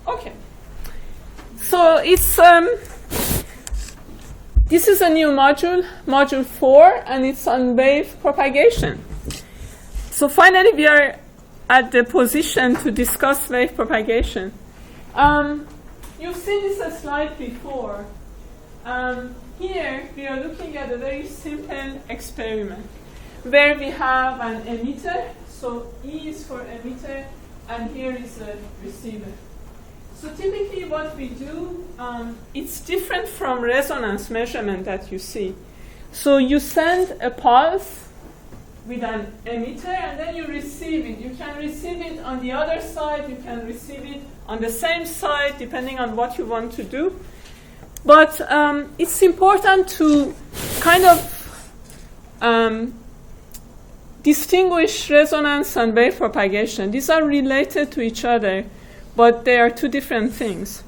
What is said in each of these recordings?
Okay. So it's this is a new module, module 4, and it's on wave propagation. So finally, we are at the position to discuss wave propagation. You've seen this slide before. Here, we are looking at a very simple experiment where we have an emitter. So E is for emitter, and here is a receiver. So typically what we do, it's different from resonance measurement that you see. So you send a pulse with an emitter, and then you receive it. You can receive it on the other side, you can receive it on the same side, depending on what you want to do. But it's important to kind of distinguish resonance and wave propagation. These are related to each other, but they are two different things.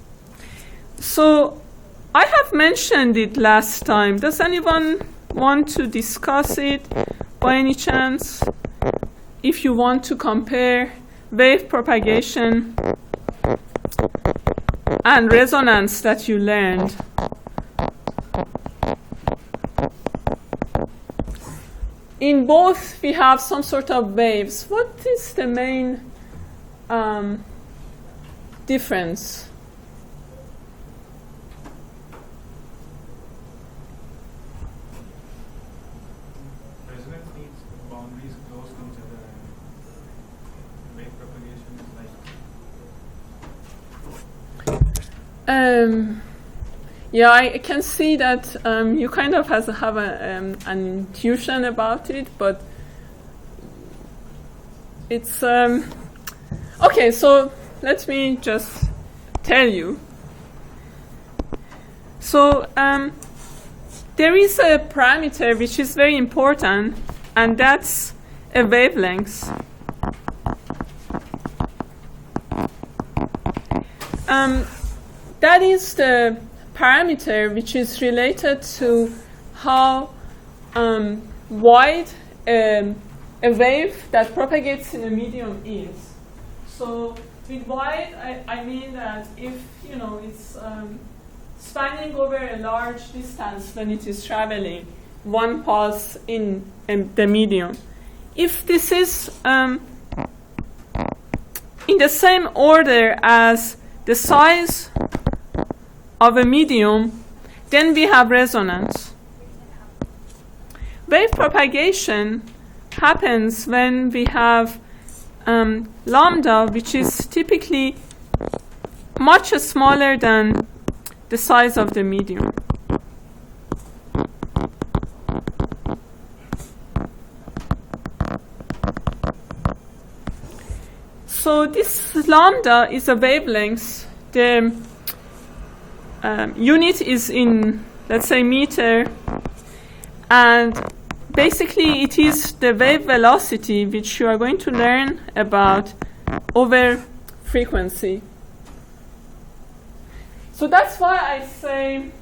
So I have mentioned it last time. Does anyone want to discuss it by any chance? If you want to compare wave propagation and resonance that you learned. In both, we have some sort of waves. What is the main difference? Resonance needs boundaries close to each other, and wave propagation is like. Yeah, I can see that you kind of have an intuition about it, but it's okay. So let me just tell you. So there is a parameter which is very important, and that's a wavelength. That is the parameter which is related to how wide a wave that propagates in a medium is. So with wide, I mean that if it's spanning over a large distance when it is traveling, one pulse in the medium. If this is in the same order as the size of a medium, then we have resonance. Wave propagation happens when we have lambda, which is typically much smaller than the size of the medium. So this lambda is a wavelength. The unit is in, let's say, meter, and basically it is the wave velocity which you are going to learn about over frequency. So that's why I say,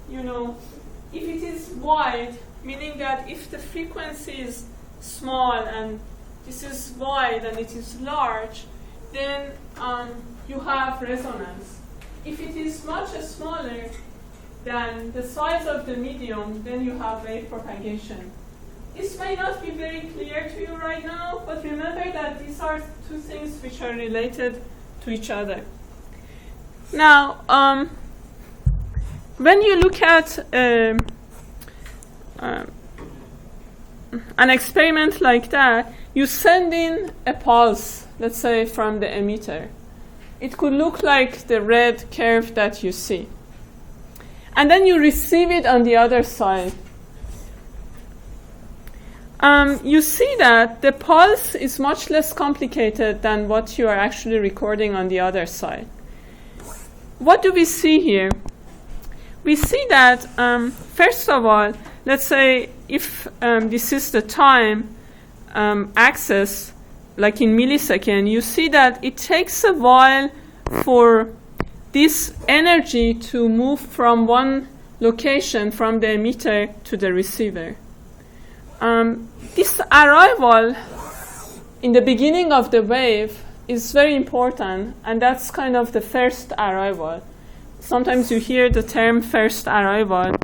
if it is wide, meaning that if the frequency is small and this is wide and it is large, then you have resonance. If it is much smaller than the size of the medium, then you have wave propagation. This may not be very clear to you right now, but remember that these are two things which are related to each other. Now, when you look at an experiment like that, you send in a pulse, let's say from the emitter. It could look like the red curve that you see. And then you receive it on the other side. You see that the pulse is much less complicated than what you are actually recording on the other side. What do we see here? We see that, first of all, let's say if this is the time axis, like in millisecond, you see that it takes a while for this energy to move from one location, from the emitter to the receiver. This arrival in the beginning of the wave is very important, and that's kind of the first arrival. Sometimes you hear the term first arrival.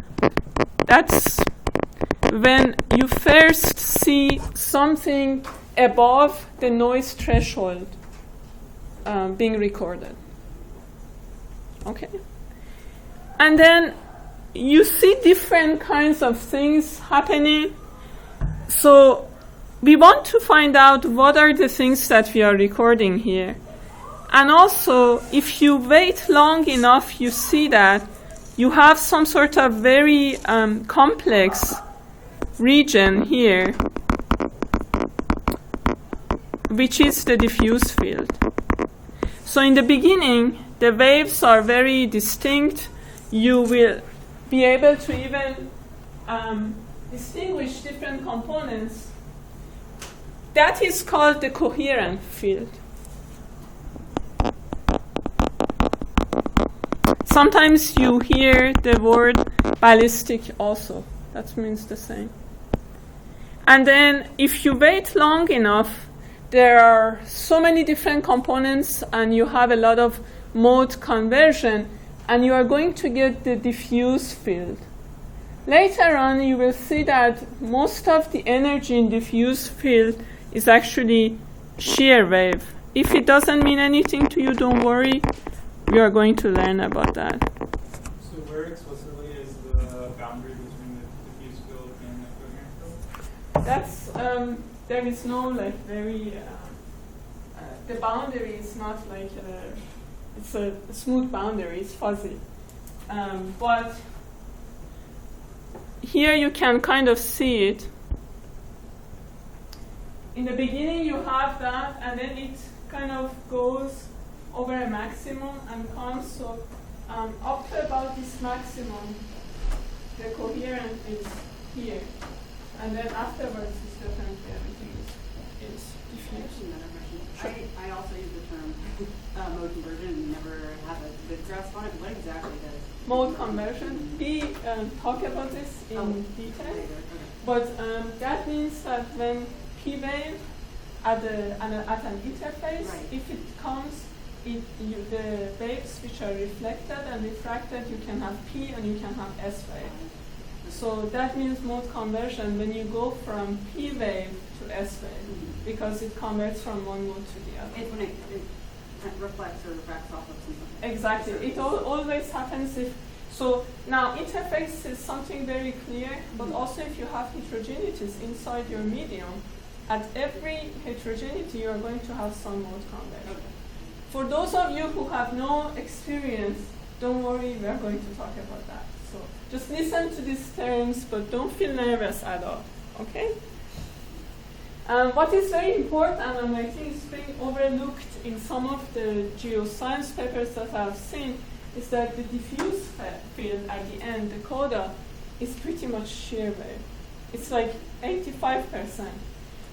That's when you first see something above the noise threshold being recorded. Okay? And then you see different kinds of things happening. So we want to find out what are the things that we are recording here. And also, if you wait long enough, you see that you have some sort of very complex region here, which is the diffuse field. So in the beginning, the waves are very distinct. You will be able to even distinguish different components. That is called the coherent field. Sometimes you hear the word ballistic also. That means the same. And then if you wait long enough, there are so many different components and you have a lot of mode conversion, and you are going to get the diffuse field. Later on, you will see that most of the energy in diffuse field is actually shear wave. If it doesn't mean anything to you, don't worry. We are going to learn about that. So where explicitly is the boundary between the diffuse field and the coherent field? That's, there is no like very, the boundary is not like, it's a smooth boundary, it's fuzzy. But here you can kind of see it. In the beginning you have that, and then it kind of goes over a maximum and comes, so up to about this maximum, the coherent is here. And then afterwards it's definitely everything is diffuse. Sure. I also use the term mode conversion and never have a good grasp on it. What exactly does mode conversion? We talk about this in detail, but that means that when P wave at an interface, right, if it comes, the waves which are reflected and refracted, you can have P and you can have S wave. So that means mode conversion when you go from P wave to S wave, because it converts from one mode to the other. It's when it reflects or refracts off of something. Exactly. It always happens if. So now interface is something very clear, but also if you have heterogeneities inside your medium, at every heterogeneity you are going to have some mode conversion. Okay. For those of you who have no experience, don't worry, we are going to talk about that. So just listen to these terms, but don't feel nervous at all, okay? What is very important, and I think it's being overlooked in some of the geoscience papers that I've seen, is that the diffuse field at the end, the coda, is pretty much shear wave. It's like 85%.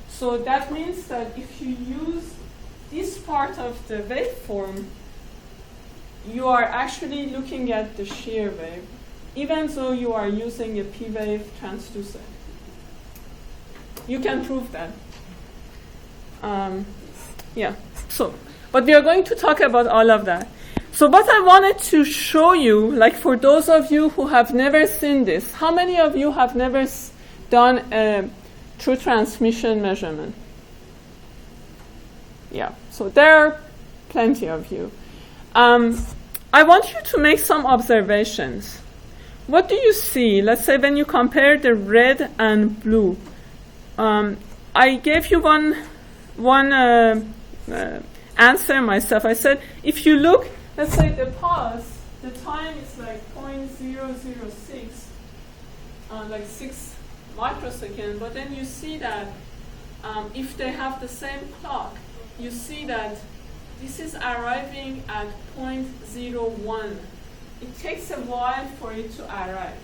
So that means that if you use this part of the waveform, you are actually looking at the shear wave, even though you are using a P wave transducer. You can prove that. Yeah. So, but we are going to talk about all of that. So what I wanted to show you, like for those of you who have never seen this, how many of you have never done a true transmission measurement? Yeah, so there are plenty of you. I want you to make some observations. What do you see? Let's say when you compare the red and blue. I gave you one answer myself. I said, if you look, let's say the pulse, the time is like 0.006, like 6 microseconds, but then you see that if they have the same clock, you see that this is arriving at 0.01. It takes a while for it to arrive.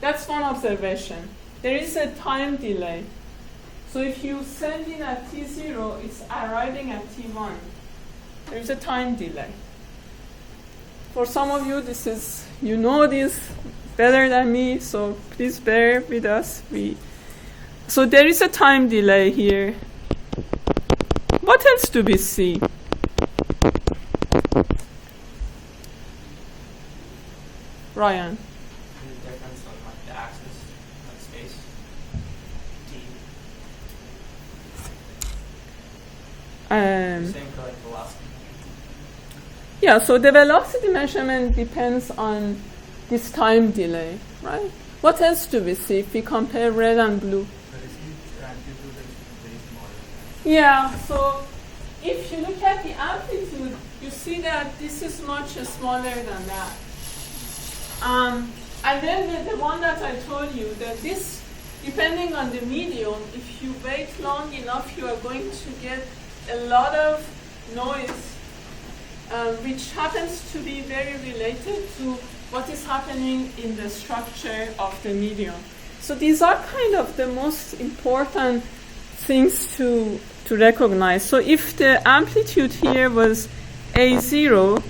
That's one observation. There is a time delay. So if you send in at T0, it's arriving at T1. There is a time delay. For some of you, this is, you know this better than me, so please bear with us. So there is a time delay here. What else do we see? Ryan. The difference on like the axis of space, t. Same for like velocity. Yeah, so the velocity measurement depends on this time delay, right? What else do we see if we compare red and blue? The receipt amplitude is very small. Yeah, so if you look at the amplitude, you see that this is much smaller than that. And then the one that I told you, that this, depending on the medium, if you wait long enough, you are going to get a lot of noise, which happens to be very related to what is happening in the structure of the medium. So these are kind of the most important things to recognize. So if the amplitude here was A0,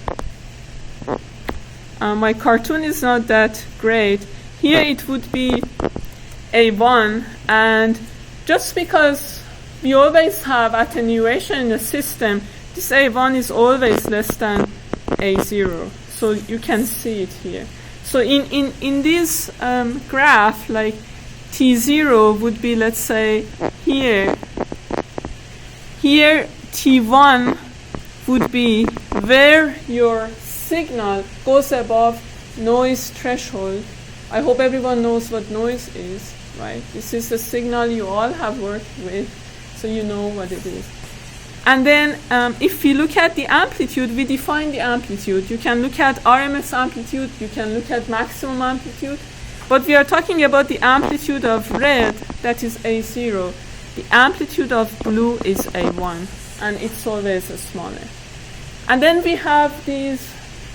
my cartoon is not that great. Here it would be A1, and just because we always have attenuation in the system, this A1 is always less than A0. So you can see it here. So in this graph, like T0 would be, let's say, here. Here T1 would be where your signal goes above noise threshold. I hope everyone knows what noise is, right? This is the signal you all have worked with, so you know what it is. And then if we look at the amplitude, we define the amplitude. You can look at RMS amplitude, you can look at maximum amplitude, but we are talking about the amplitude of red, that is A0. The amplitude of blue is A1, and it's always smaller. And then we have these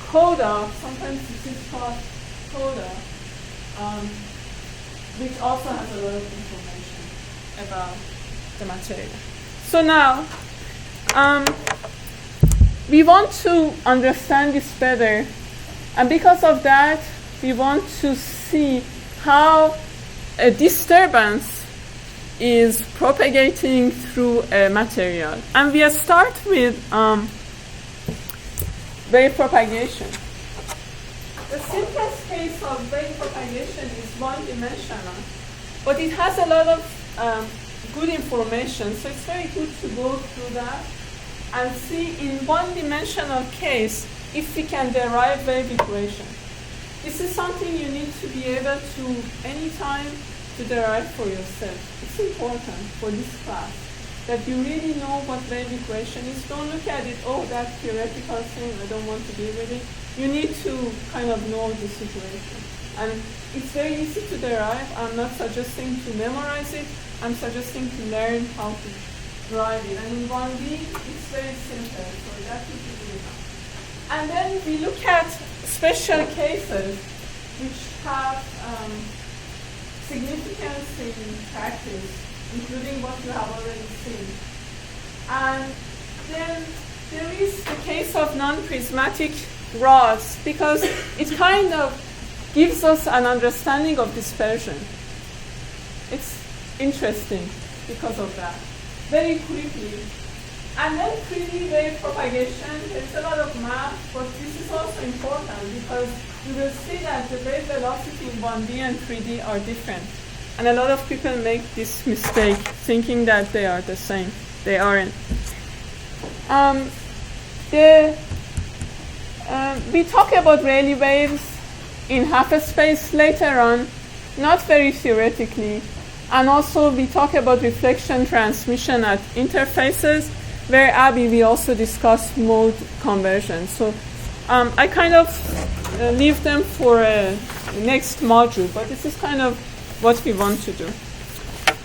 coda, sometimes this is called coda, which also has a lot of information about the material. So now, we want to understand this better, and because of that, we want to see how a disturbance is propagating through a material. And we start with wave propagation. The simplest case of wave propagation is one-dimensional, but it has a lot of good information, so it's very good to go through that and see in one-dimensional case if we can derive wave equation. This is something you need to be able to, anytime, to derive for yourself. It's important for this class that you really know what wave equation is. Don't look at it, oh, that theoretical thing, I don't want to deal with it. You need to kind of know the situation. And it's very easy to derive. I'm not suggesting to memorize it. I'm suggesting to learn how to derive it. And in 1D, it's very simple, so that would be good enough. And then we look at special cases which have significance in practice, including what you have already seen. And then there is the case of non-prismatic rods, because it kind of gives us an understanding of dispersion. It's interesting because of that. Very quickly. And then 3D wave propagation, there's a lot of math, but this is also important because you will see that the wave velocity in 1D and 3D are different. And a lot of people make this mistake, thinking that they are the same. They aren't. We talk about Rayleigh waves in half space later on, not very theoretically. And also we talk about reflection transmission at interfaces, where Abby, we also discuss mode conversion. So I kind of leave them for a next module, but this is kind of what we want to do.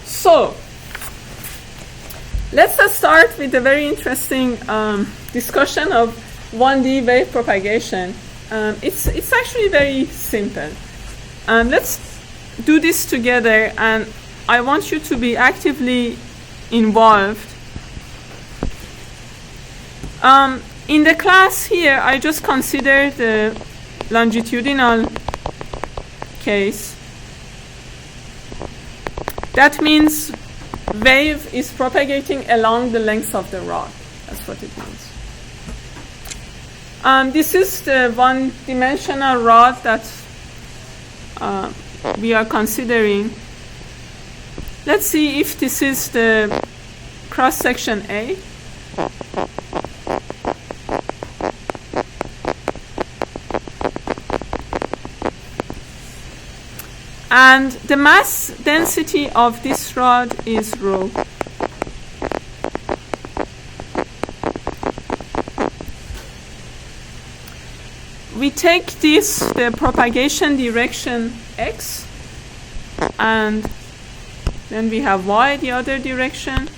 So let's start with a very interesting discussion of 1D wave propagation. It's actually very simple. Let's do this together, and I want you to be actively involved. In the class here, I just consider the longitudinal case. That means wave is propagating along the length of the rod. That's what it means. This is the one-dimensional rod that we are considering. Let's see if this is the cross-section A. And the mass density of this rod is rho. We take this, the propagation direction x, and then we have y, the other direction.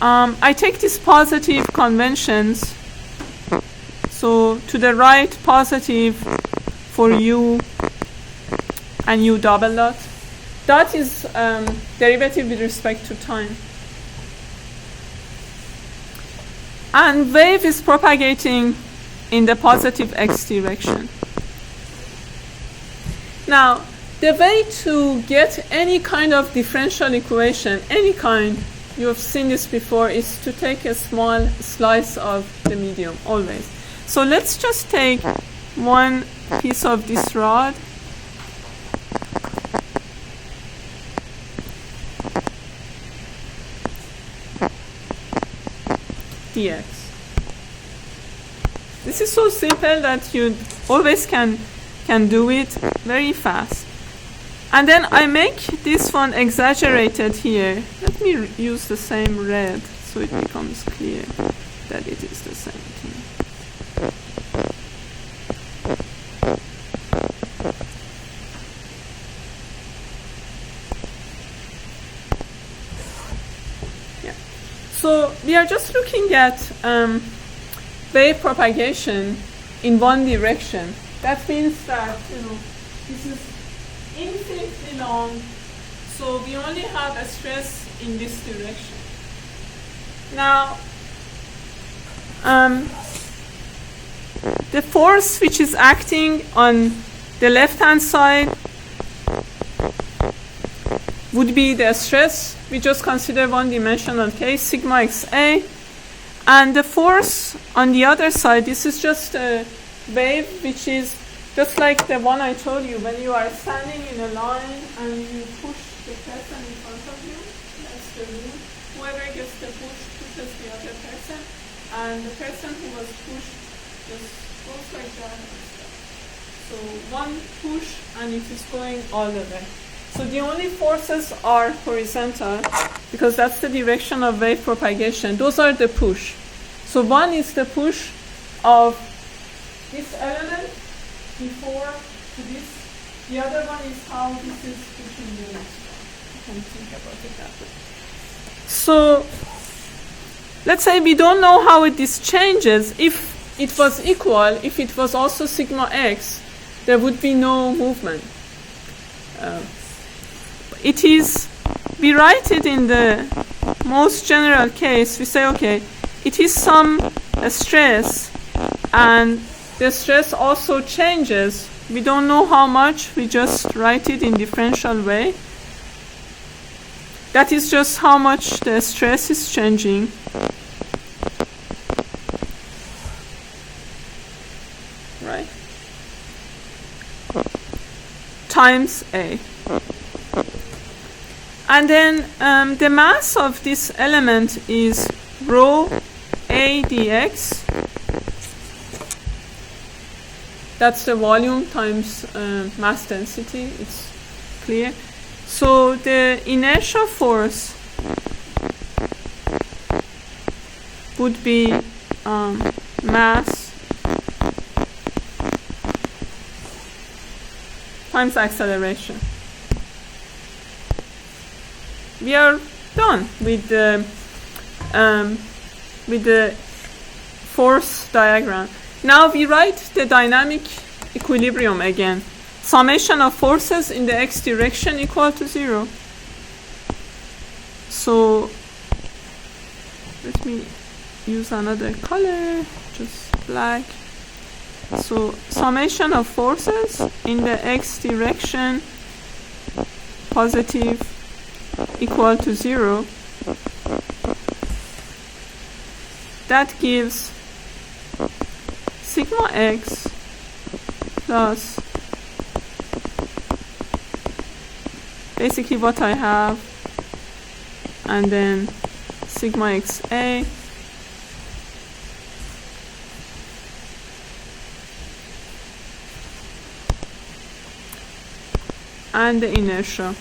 I take these positive conventions. So to the right, positive for u and u double dot. Dot is derivative with respect to time. And wave is propagating in the positive x direction. Now, the way to get any kind of differential equation, any kind, you have seen this before, is to take a small slice of the medium, always. So let's just take one piece of this rod. Dx. This is so simple that you always can do it very fast. And then I make this one exaggerated here. Let me use the same red so it becomes clear that it is the same thing. Yeah. So we are just looking at wave propagation in one direction. That means that this is infinitely long, so we only have a stress in this direction. Now, the force which is acting on the left-hand side would be the stress. We just consider one-dimensional case, sigma xa. And the force on the other side, this is just a wave which is just like the one I told you, when you are standing in a line and you push the person in front of you, that's the rule. Whoever gets the push pushes the other person, and the person who was pushed just goes like that and stuff. So one push and it is going all the way. So the only forces are horizontal, because that's the direction of wave propagation. Those are the push. So one is the push of this element before to this. The other one is how this is pushing the next one. You can think about it that way. So let's say we don't know how this changes. If it was equal, if it was also sigma x, there would be no movement. It is, we write it in the most general case. We say, okay, it is some stress, and the stress also changes. We don't know how much, we just write it in differential way. That is just how much the stress is changing. Right? Times A. And then the mass of this element is rho A dx. That's the volume times mass density. It's clear. So the inertial force would be mass times acceleration. We are done with the force diagram. Now we write the dynamic equilibrium again. Summation of forces in the x direction equal to 0. So let me use another color, just black. So summation of forces in the x direction positive equal to 0. That gives sigma x plus basically what I have, and then sigma xa and the inertia.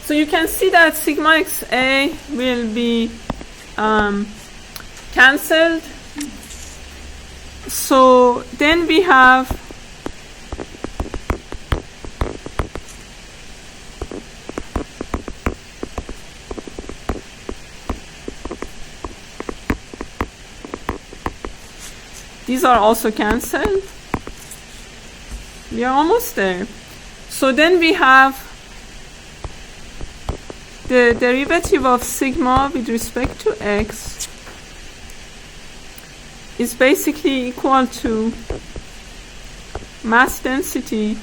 So you can see that sigma xa will be cancelled. So then we have these are also cancelled. We are almost there. So then we have the derivative of sigma with respect to x is basically equal to mass density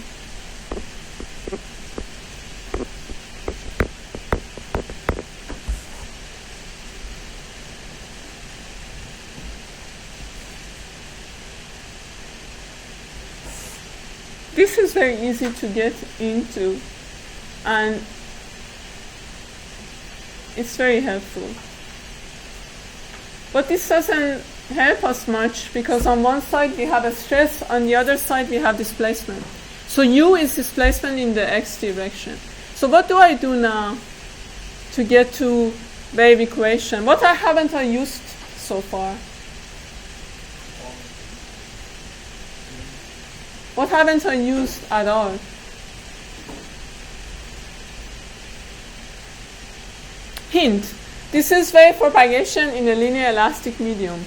this is very easy to get into, and it's very helpful. But this doesn't help us much because on one side we have a stress, on the other side we have displacement. So u is displacement in the x direction. So what do I do now to get to wave equation? What haven't I used so far? What haven't I used at all? Hint, this is wave propagation in a linear elastic medium.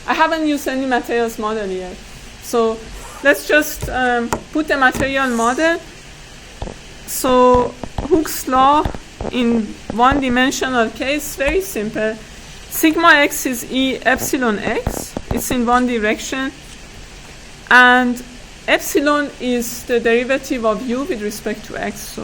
I haven't used any materials model yet. So let's just put the material model. So Hooke's law in one-dimensional case, very simple. Sigma x is E epsilon x. It's in one direction. And epsilon is the derivative of u with respect to x.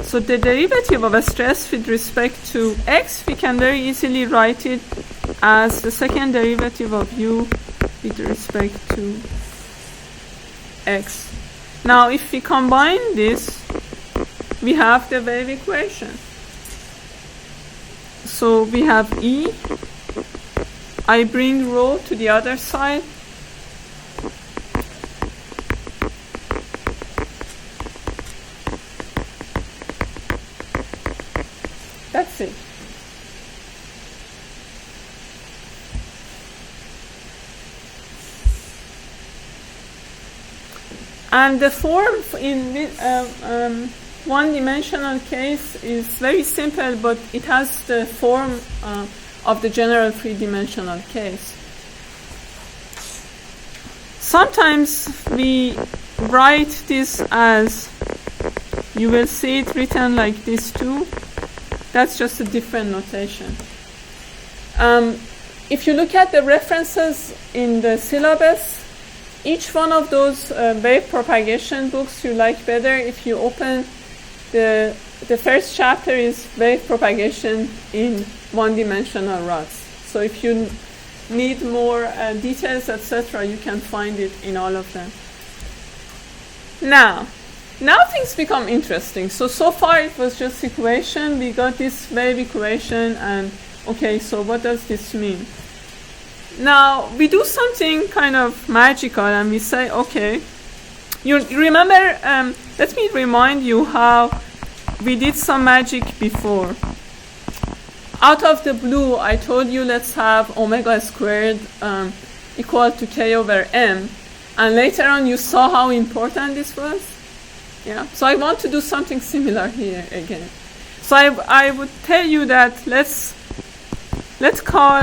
So the derivative of a stress with respect to x, we can very easily write it as the second derivative of u with respect to x. Now if we combine this, we have the wave equation. So we have E, I bring rho to the other side, that's it. And the form in one-dimensional case is very simple, but it has the form of the general three-dimensional case. Sometimes we write this as, you will see it written like this too. That's just a different notation. If you look at the references in the syllabus, each one of those wave propagation books you like better, if you open the first chapter is wave propagation in one-dimensional rods. So if you need more details, etc., you can find it in all of them. Now things become interesting. So far it was just equation. We got this wave equation, and okay, so what does this mean? Now we do something kind of magical, and we say, okay, you remember, let me remind you how we did some magic before. Out of the blue, I told you let's have omega squared equal to k over m, and later on you saw how important this was. Yeah. So I want to do something similar here again. So I would tell you that let's call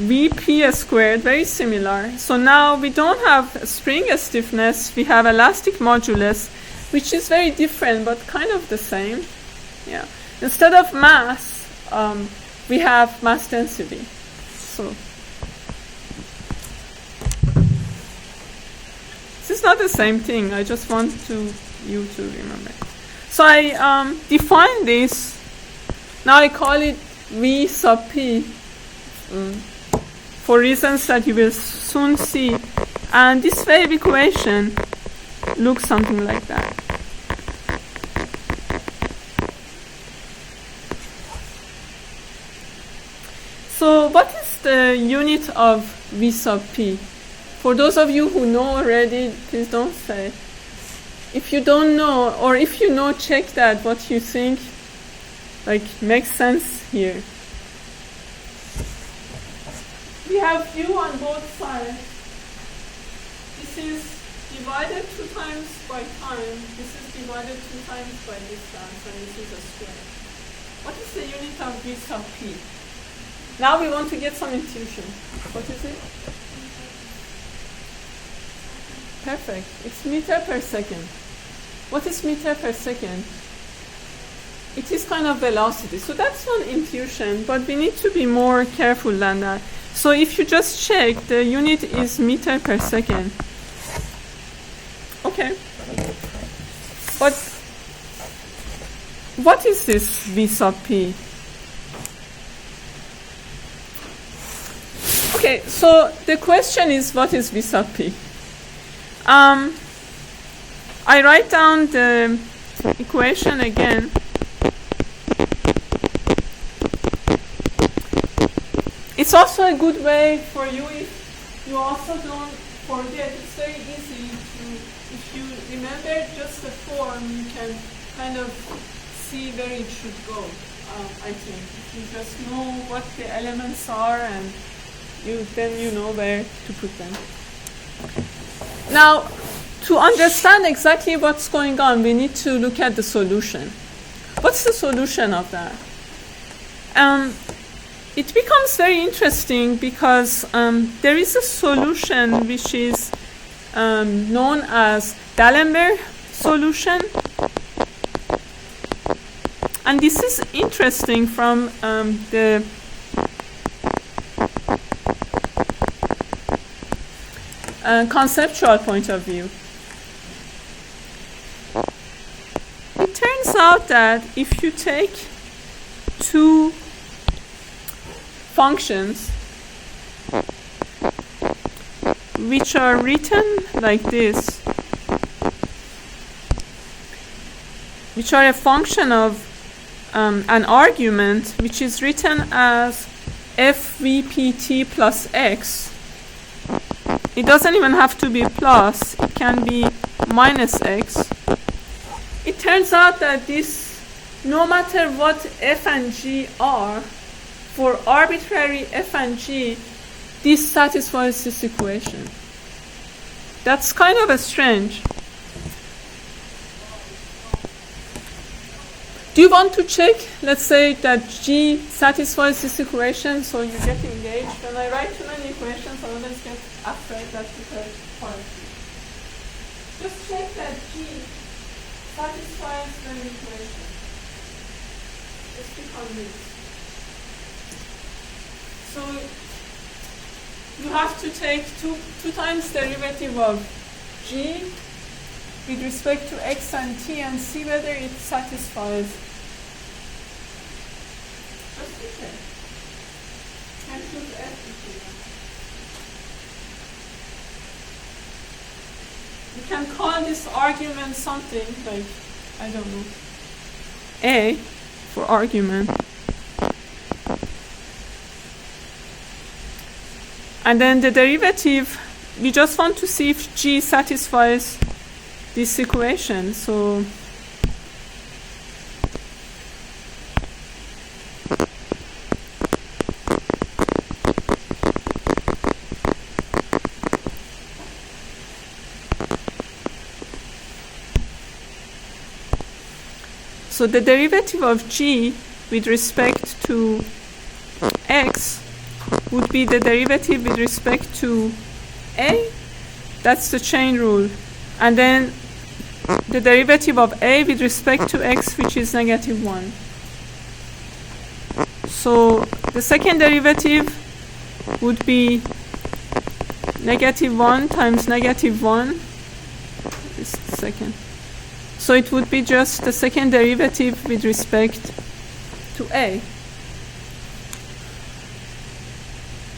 Vp squared, very similar. So now we don't have spring stiffness, we have elastic modulus, which is very different but kind of the same. Yeah. Instead of mass, we have mass density. So this is not the same thing. I just want you to remember. So I define this. Now I call it V sub P for reasons that you will soon see. And this wave equation looks something like that. So what is the unit of V sub P? For those of you who know already, please don't say. If you don't know, or if you know, check that what you think makes sense here. We have u on both sides. This is divided 2 times by time. This is divided 2 times by distance, and this is a square. What is the unit of V sub P? Now we want to get some intuition. What is it? Perfect. It's meter per second. What is meter per second? It is kind of velocity. So that's one intuition, but we need to be more careful than that. So if you just check, the unit is meter per second. Okay. But what is this V sub P? Okay, so the question is, what is V sub P? I write down the equation again. It's also a good way for you if you also don't forget. It's very easy to, if you remember just the form, you can kind of see where it should go, I think. If you just know what the elements are, and then you know where to put them. Now, to understand exactly what's going on, we need to look at the solution. What's the solution of that? It becomes very interesting because there is a solution which is known as D'Alembert solution. And this is interesting from the conceptual point of view. It turns out that if you take two functions which are written like this, which are a function of an argument which is written as fvpt plus x. It doesn't even have to be plus, it can be minus x. It turns out that this, no matter what f and g are, for arbitrary f and g, this satisfies this equation. That's kind of strange. Do you want to check, let's say, that g satisfies this equation, so you get engaged? When I write too many equations, I always get afraid that because part of g. Just check that g satisfies the equation. Just be convinced. So you have to take two times derivative of g with respect to x and t and see whether it satisfies. Just to check. And choose f equation. You can call this argument something like, I don't know, a for argument. And then the derivative, we just want to see if g satisfies this equation. So the derivative of g with respect to x would be the derivative with respect to a. That's the chain rule. And then the derivative of a with respect to x, which is -1. So the second derivative would be -1 times -1. This is the second. So it would be just the second derivative with respect to a.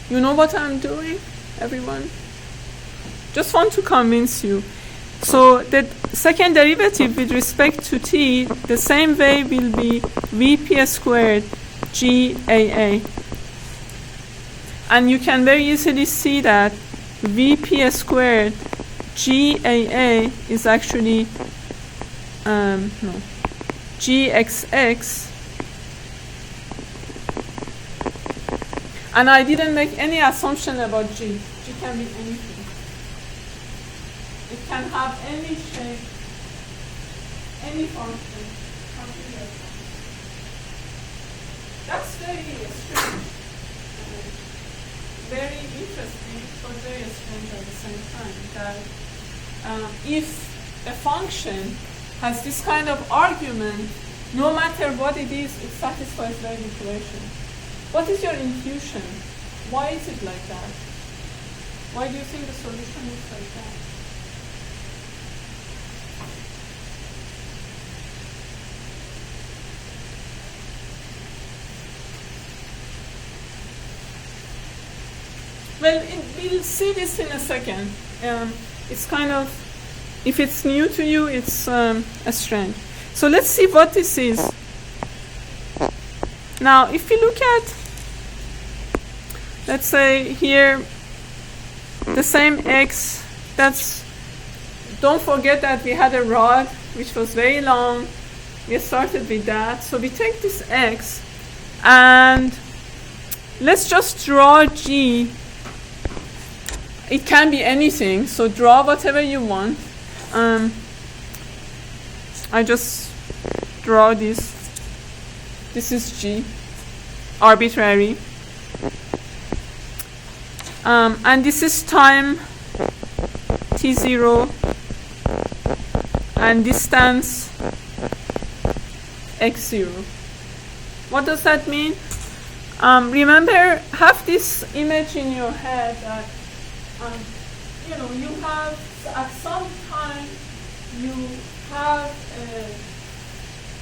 You know what I'm doing, everyone? Just want to convince you. So the second derivative with respect to t, the same way will be vp squared GAA. And you can very easily see that vp squared GAA is actually GXX. And I didn't make any assumption about G. G can be anything. It can have any shape, any function. That's very strange. Very interesting, but very strange at the same time. That if a function has this kind of argument, no matter what it is, it satisfies wave equation. What is your intuition? Why is it like that? Why do you think the solution is like that? Well, we'll see this in a second. It's kind of, if it's new to you, it's strange. So let's see what this is. Now, if you look at, let's say here, the same x, don't forget that we had a rod which was very long. We started with that. So we take this x and let's just draw G. It can be anything, so draw whatever you want. I just draw this. This is G, arbitrary. And this is time t0 and distance x0. What does that mean? Remember, have this image in your head that you have, at some time, you have a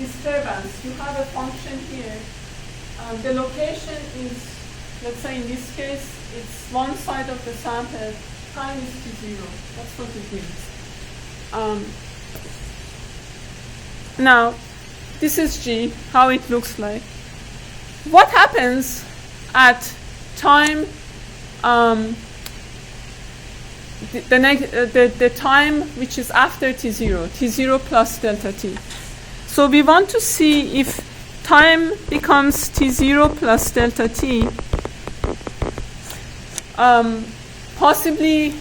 disturbance. You have a function here. The location is, let's say in this case, it's one side of the sample. Time is t0. That's what it means. Now, this is G, how it looks like. What happens at time, the time which is after t0, t0 plus delta t. So we want to see if time becomes t0 plus delta t, possibly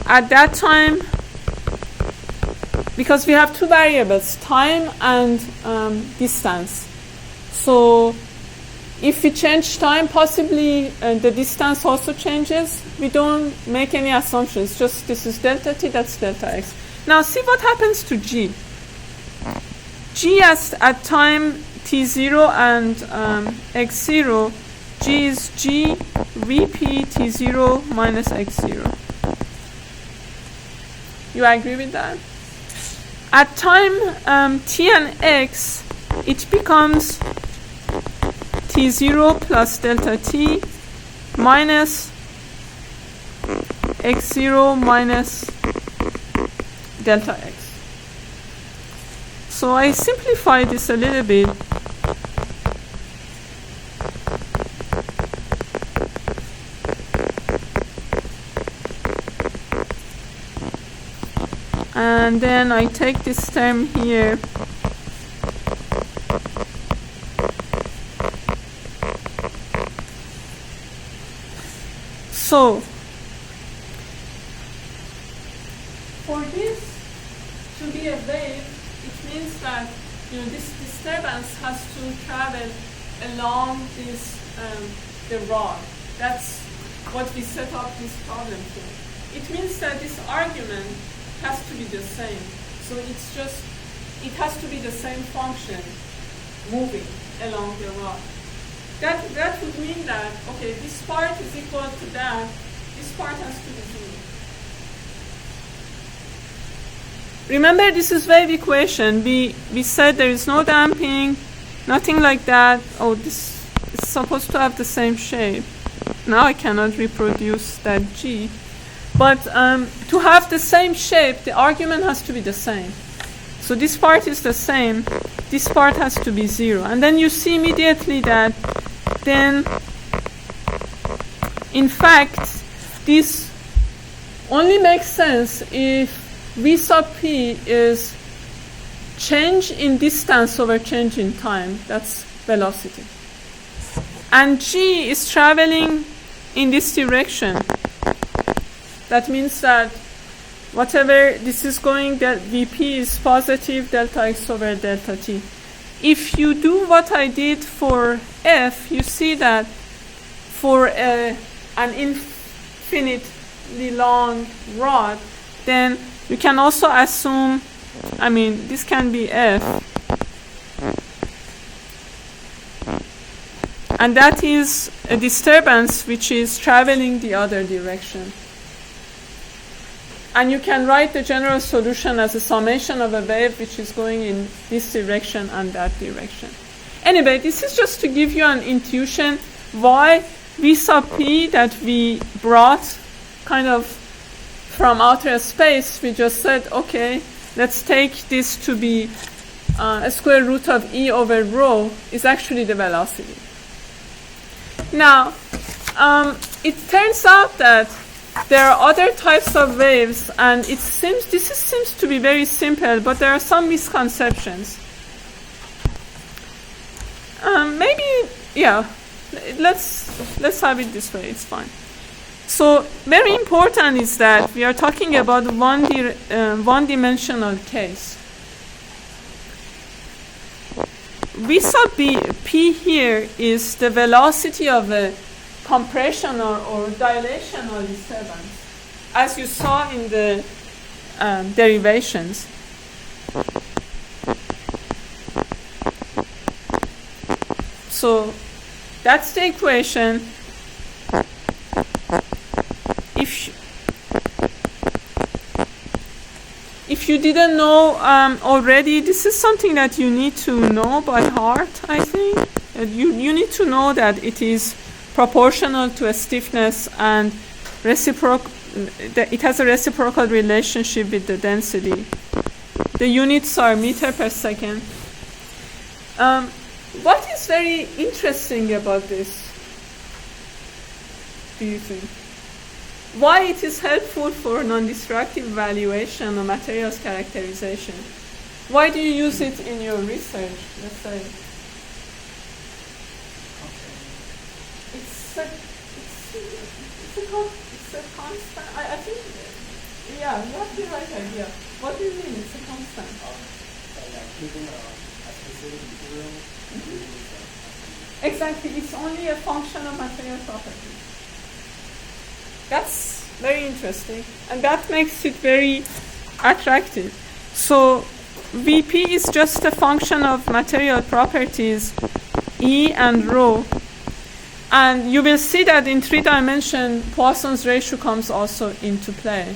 at that time, because we have two variables, time and distance. So if we change time, possibly the distance also changes. We don't make any assumptions, just this is delta t, that's delta x. Now see what happens to G. G at time t0 and x0, G is G vp t0 minus x0. You agree with that? At time t and x, it becomes t0 plus delta t minus x0 minus delta x. So I simplify this a little bit. And then I take this term here. So, for this to be a wave, it means that this disturbance has to travel along this the rod. That's what we set up this problem for. It means that this argument has to be the same. So it has to be the same function moving along the rod. That would mean that, okay, this part is equal to that, this part has to be 0. Remember, this is wave equation. We said there is no damping, nothing like that. Oh, this is supposed to have the same shape. Now I cannot reproduce that G. But to have the same shape, the argument has to be the same. So this part is the same. This part has to be 0. And then you see immediately that then, in fact, this only makes sense if V sub p is change in distance over change in time. That's velocity. And G is traveling in this direction. That means that whatever this is going, that Vp is positive delta x over delta t. If you do what I did for F, you see that for an infinitely long rod, then you can also assume, I mean, this can be F. And that is a disturbance which is traveling the other direction. And you can write the general solution as a summation of a wave which is going in this direction and that direction. Anyway, this is just to give you an intuition why V sub p that we brought kind of from outer space, we just said, okay, let's take this to be a square root of E over rho is actually the velocity. Now, it turns out that there are other types of waves, and this seems to be very simple, but there are some misconceptions. Let's have it this way. It's fine. So very important is that we are talking about one-dimensional case. V sub p here is the velocity of a compression or dilational disturbance, as you saw in the derivations. So that's the equation. If you didn't know already, this is something that you need to know by heart, I think. You need to know that it is proportional to a stiffness and it has a reciprocal relationship with the density. The units are meter per second. What is very interesting about this, do you think? Why it is helpful for non-destructive evaluation or materials characterization? Why do you use it in your research, let's say? It's a constant. I think, yeah, you have the right idea. What do you mean it's a constant? Keeping a specific material. Exactly, it's only a function of material properties. That's very interesting, and that makes it very attractive. So Vp is just a function of material properties, E and rho. And you will see that in 3 dimension, Poisson's ratio comes also into play.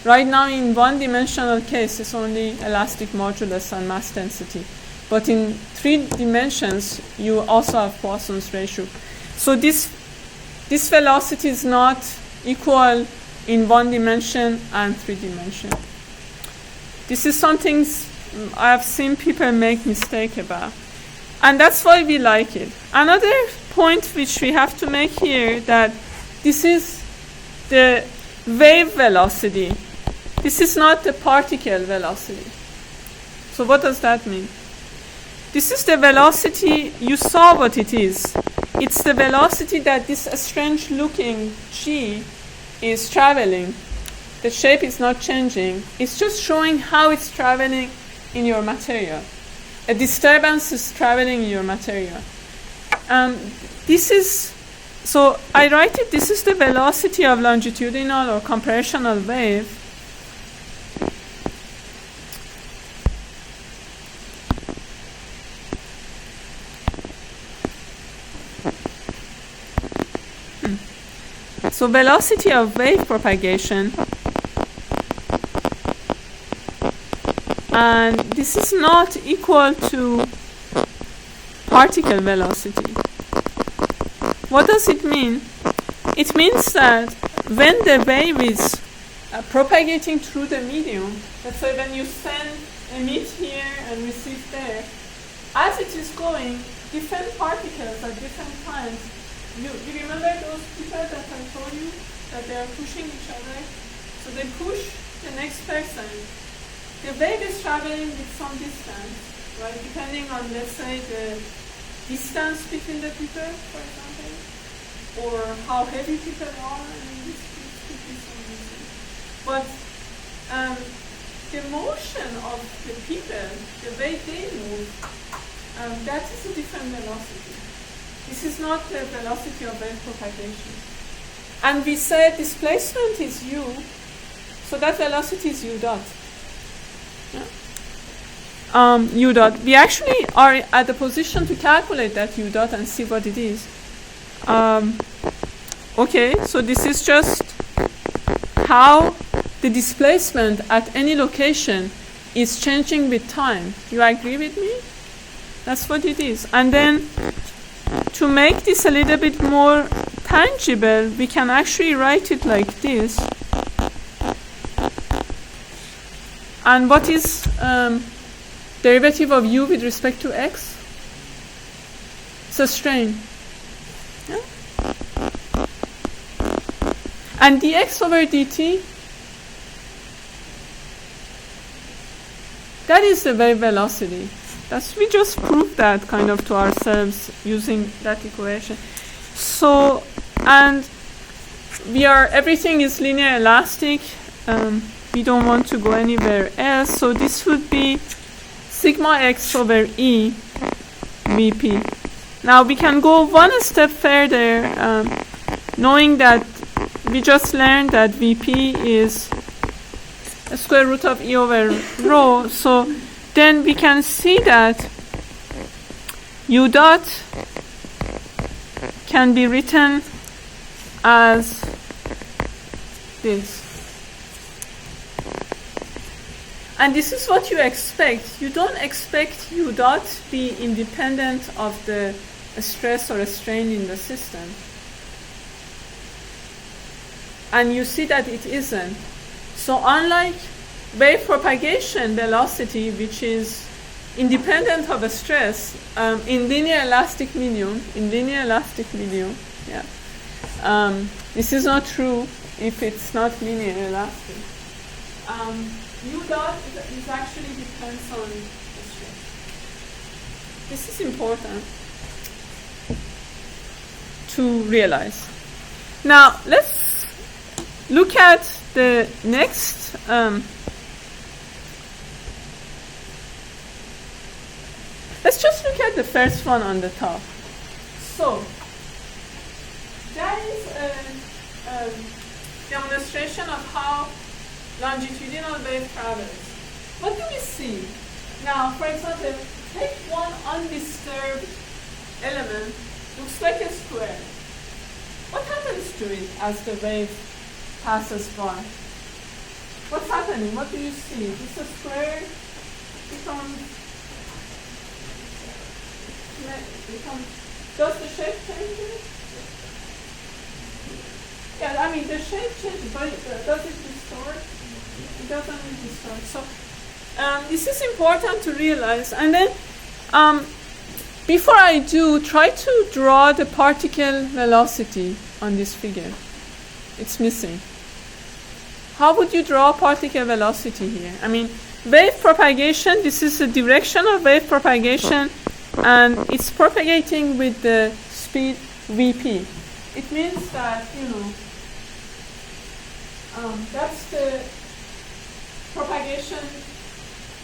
Right now, in 1-dimensional case, it's only elastic modulus and mass density. But in 3 dimensions, you also have Poisson's ratio. So this velocity is not equal in 1 dimension and 3 dimension. This is something I have seen people make mistake about. And that's why we like it. Another point which we have to make here, that this is the wave velocity. This is not the particle velocity. So what does that mean? This is the velocity, you saw what it is. It's the velocity that this strange looking G is traveling. The shape is not changing. It's just showing how it's traveling in your material. A disturbance is traveling in your material. This is, so I write it, this is the velocity of longitudinal or compressional wave. So velocity of wave propagation, and this is not equal to particle velocity. What does it mean? It means that when the wave is propagating through the medium, let's say when you send emit here and receive there, as it is going, different particles at different times. You remember those people that I told you that they are pushing each other? So they push the next person. The wave is traveling with some distance, right? Depending on, let's say, the distance between the people, for example, or how heavy people are, and this could be some reason. But the motion of the people, the way they move, that is a different velocity. This is not the velocity of wave propagation. And we said displacement is u, so that velocity is u dot. Yeah? U dot. We actually are at the position to calculate that u dot and see what it is. Okay, so this is just how the displacement at any location is changing with time. You agree with me? That's what it is. And then to make this a little bit more tangible, we can actually write it like this. And what is derivative of u with respect to x? It's a strain. Yeah? And dx over dt, that is the wave velocity. We just proved that kind of to ourselves using that equation. So, and everything is linear elastic. We don't want to go anywhere else. So this would be sigma x over E Vp. Now we can go one step further, knowing that we just learned that Vp is a square root of E over rho. So then we can see that u dot can be written as this. And this is what you expect. You don't expect u dot to be independent of the stress or strain in the system. And you see that it isn't. So unlike wave propagation velocity, which is independent of a stress in linear elastic medium, yeah. This is not true if it's not linear elastic. U dot is actually depends on the stress. This is important to realize. Now let's look at the next let's just look at the first one on the top. So that is a demonstration of how longitudinal wave travels. What do we see? Now, for example, take one undisturbed element, looks like a square. What happens to it as the wave passes by? What's happening? What do you see? This a square becomes, does the shape change? Yeah, I mean the shape changes, but does it distort? It doesn't distort. So this is important to realize. And then before I do, try to draw the particle velocity on this figure. It's missing. How would you draw particle velocity here? I mean, wave propagation, this is the direction of wave propagation, and it's propagating with the speed Vp. It means that, that's the propagation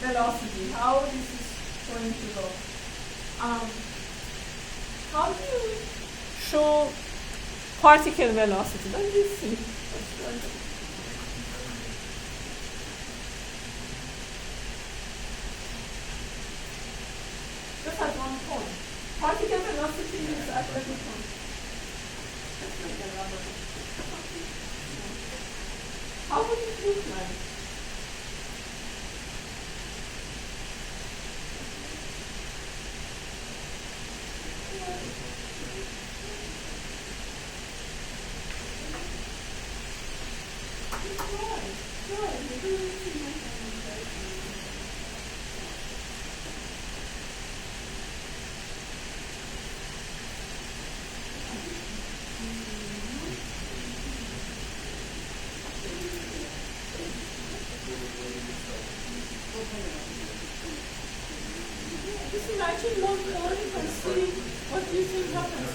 velocity, how this is going to go. how do you show particle velocity? Let me see. Just at one point. Particle velocity is at every point. How would it look like? Just imagine one point and see what do you think happens.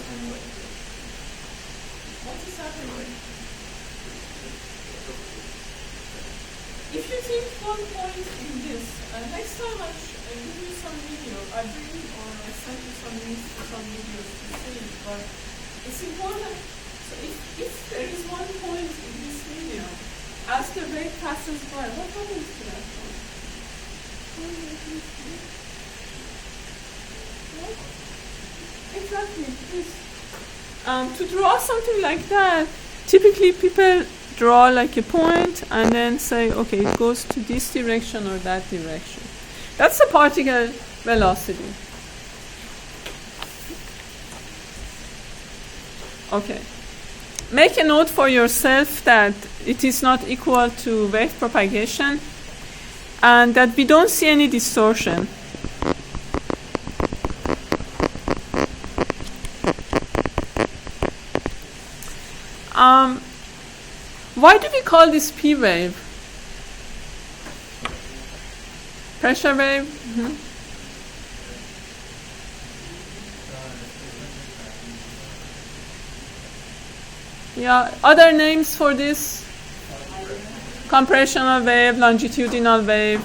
What is happening? If you think one point in this, next time I give you some video, I bring or I send you some links to some videos to see it, but it's important. So if there is one point in this video, as the wave passes by, what happens to that point? Exactly. Please. To draw something like that, typically people draw like a point and then say, okay, it goes to this direction or that direction. That's the particle velocity. Okay. Make a note for yourself that it is not equal to wave propagation and that we don't see any distortion. Why do we call this P wave? Pressure wave? Mm-hmm. Yeah, other names for this? Compressional wave, longitudinal wave,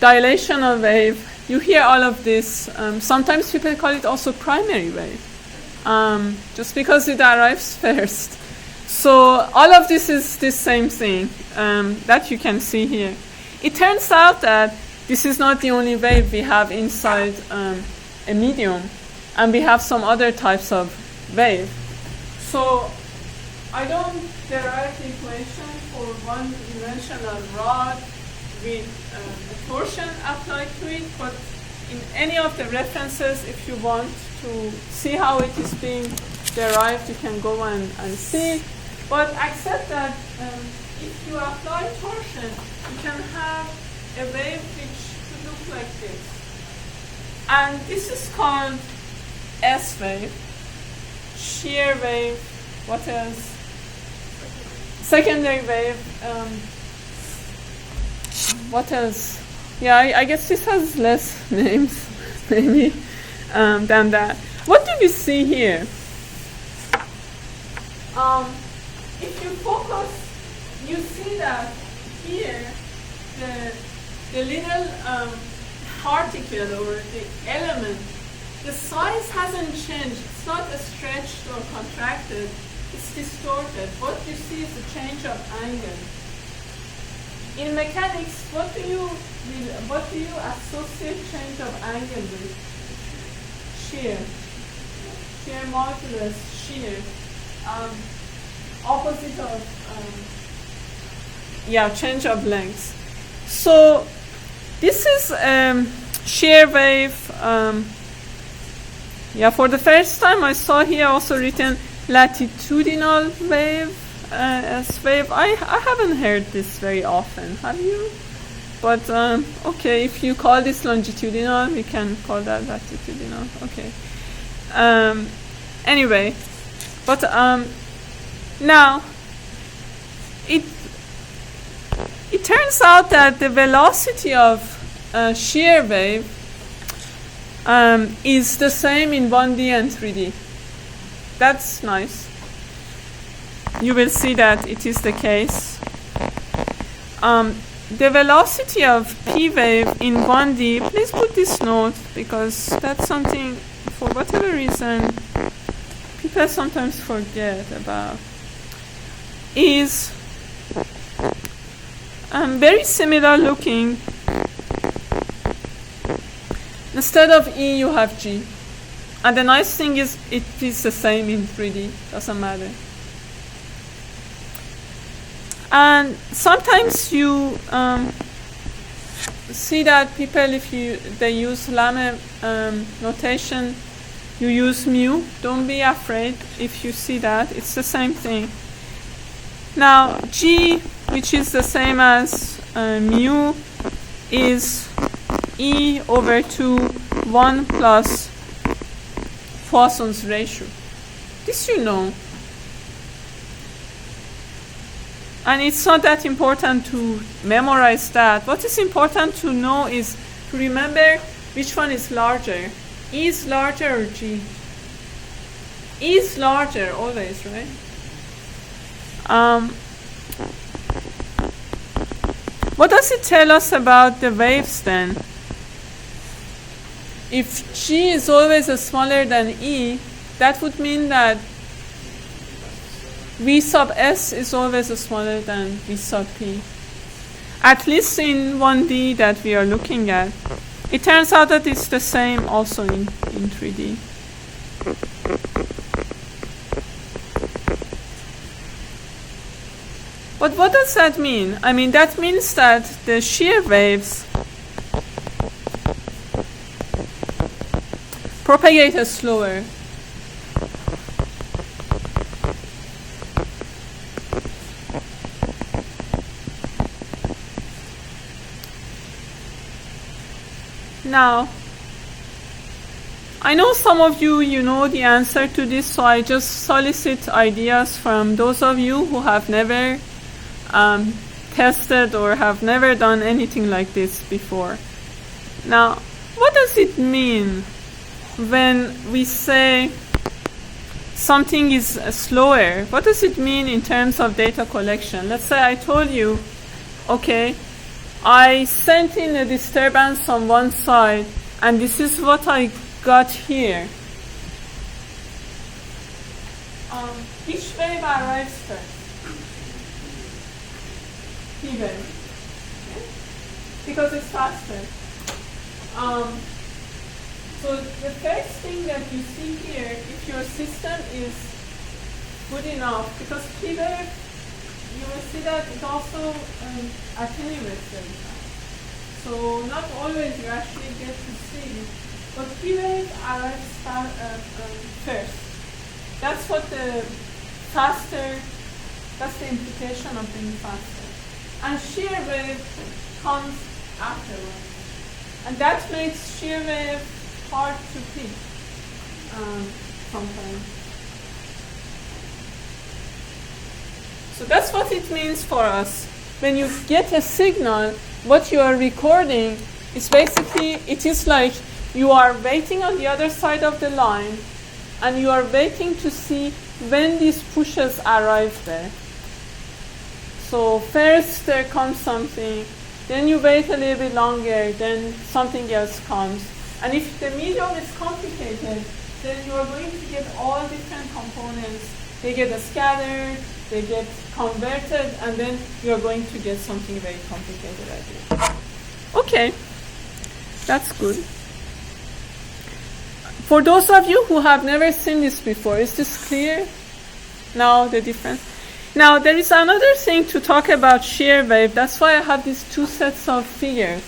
dilational wave. You hear all of this. Sometimes people call it also primary wave, just because it arrives first. So all of this is the same thing that you can see here. It turns out that this is not the only wave we have inside a medium, and we have some other types of wave. So I don't derive the equation for one-dimensional rod with a torsion applied to it, but in any of the references, if you want to see how it is being derived, you can go and see. But accept that if you apply torsion, you can have a wave which could look like this. And this is called S wave, shear wave, what else? Secondary wave, what else? Yeah, I guess this has less names, maybe, than that. What do we see here? If you focus, you see that here, the little particle or the element, the size hasn't changed. It's not stretched or contracted. It's distorted. What you see is a change of angle. In mechanics, what do you associate change of angle with? Shear. Shear modulus, shear. Opposite of change of length. So this is shear wave. For the first time I saw here also written latitudinal wave as wave. I haven't heard this very often. Have you? But okay, if you call this longitudinal, we can call that latitudinal. Okay. Anyway, but now it turns out that the velocity of shear wave is the same in 1D and 3D. That's nice. You will see that it is the case. The velocity of P wave in 1D, please put this note because that's something, for whatever reason, people sometimes forget about is very similar looking. Instead of E, you have G. And the nice thing is it is the same in 3D, doesn't matter. And sometimes you see that people, if they use Lamé notation, you use mu. Don't be afraid if you see that. It's the same thing. Now, G, which is the same as mu, is E over 2, 1 plus Poisson's ratio. This you know. And it's not that important to memorize that. What is important to know is to remember which one is larger. E is larger or G? E is larger always, right? What does it tell us about the waves then? If G is always smaller than E, that would mean that V sub S is always smaller than V sub P. At least in 1D that we are looking at. It turns out that it's the same also in 3D. But what does that mean? I mean, that means that the shear waves propagate slower. Now, I know some of you know the answer to this, so I just solicit ideas from those of you who have never tested or have never done anything like this before. Now, what does it mean when we say something is slower? What does it mean in terms of data collection? Let's say I told you, okay, I sent in a disturbance on one side, and this is what I got here. Which wave arrives first? P wave. Okay? Because it's faster. So the first thing that you see here, if your system is good enough, because P wave, you will see that it also attenuates very fast. So not always you actually get to see it, but P wave arrives first. That's what the faster, that's the implication of being faster. And shear wave comes afterwards. And that makes shear wave hard to pick sometimes. So that's what it means for us. When you get a signal, what you are recording is basically, it is like you are waiting on the other side of the line, and you are waiting to see when these pushes arrive there. So first there comes something, then you wait a little bit longer, then something else comes. And if the medium is complicated, then you are going to get all different components. They get scattered, they get converted, and then you are going to get something very complicated at the end. Okay, that's good. For those of you who have never seen this before, is this clear now, the difference? Now, there is another thing to talk about shear wave. That's why I have these two sets of figures.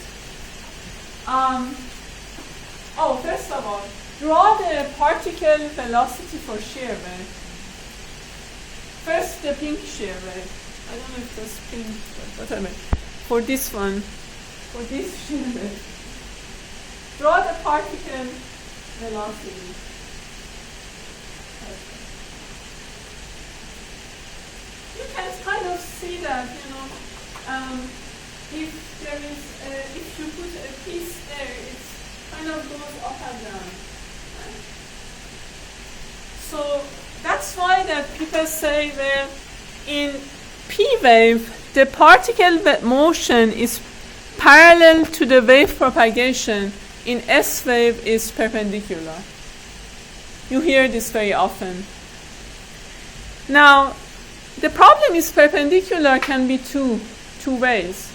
First of all, draw the particle velocity for shear wave. First, the pink shear wave. I don't know if that's pink, but whatever. For this one, for this shear wave. Draw the particle velocity. You can kind of see that, if there is, if you put a piece there, it kind of goes up and down. Right? So that's why that people say that in P wave, the particle motion is parallel to the wave propagation. In S wave is perpendicular. You hear this very often. Now, the problem is perpendicular can be two ways.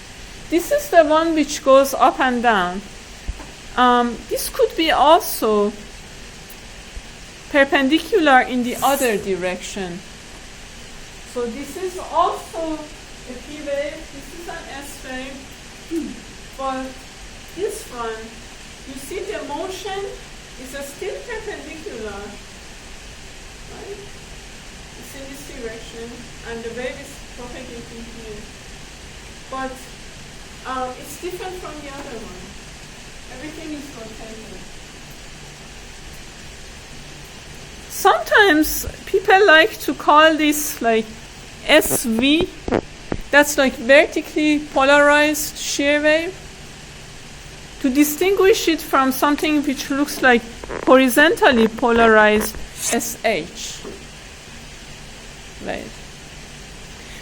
This is the one which goes up and down. This could be also perpendicular in the other direction. So this is also a P wave, this is an S wave, but this one, you see the motion is still perpendicular, right? It's in this direction, and the wave is propagating here. But it's different from the other one. Everything is rotated. Sometimes people like to call this like SV, that's like vertically polarized shear wave, to distinguish it from something which looks like horizontally polarized SH wave.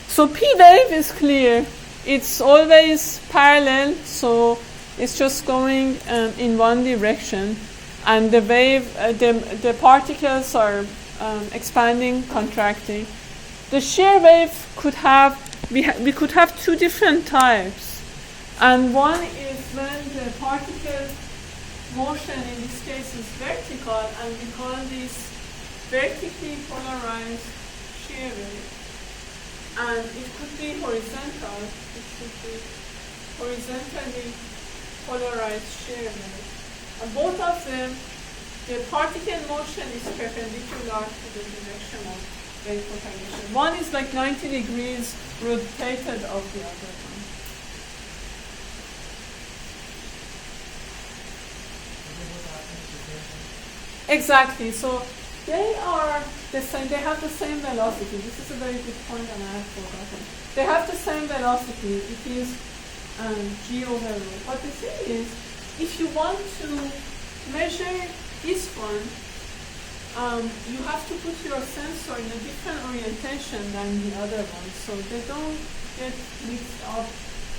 So P wave is clear. It's always parallel, so it's just going in one direction, and the wave, the particles are expanding, contracting. The shear wave could have, we could have two different types, and one is when the particle motion in this case is vertical, and we call this vertically polarized shear wave. And it could be horizontal, it should be horizontally polarized shear wave. And both of them, the particle motion is perpendicular to the direction of wave propagation. One is like 90 degrees rotated of the other one. Exactly. So they are the same. They have the same velocity. This is a very good point, and I have forgotten. They have the same velocity. It is g over rho. But the thing is, if you want to measure this one, you have to put your sensor in a different orientation than the other one, so they don't get mixed up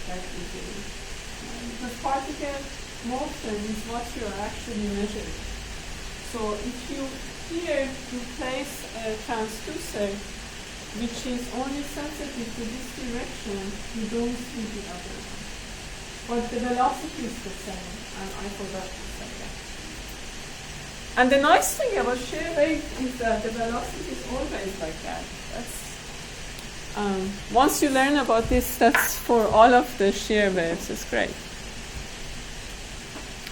that easily. Because particle motion is what you are actually measuring. So if you here you place a transducer which is only sensitive to this direction, you don't see the other one. But the velocity is the same, and I forgot to say that. And the nice thing about shear wave is that the velocity is always like that. That's once you learn about this, that's for all of the shear waves. It's great.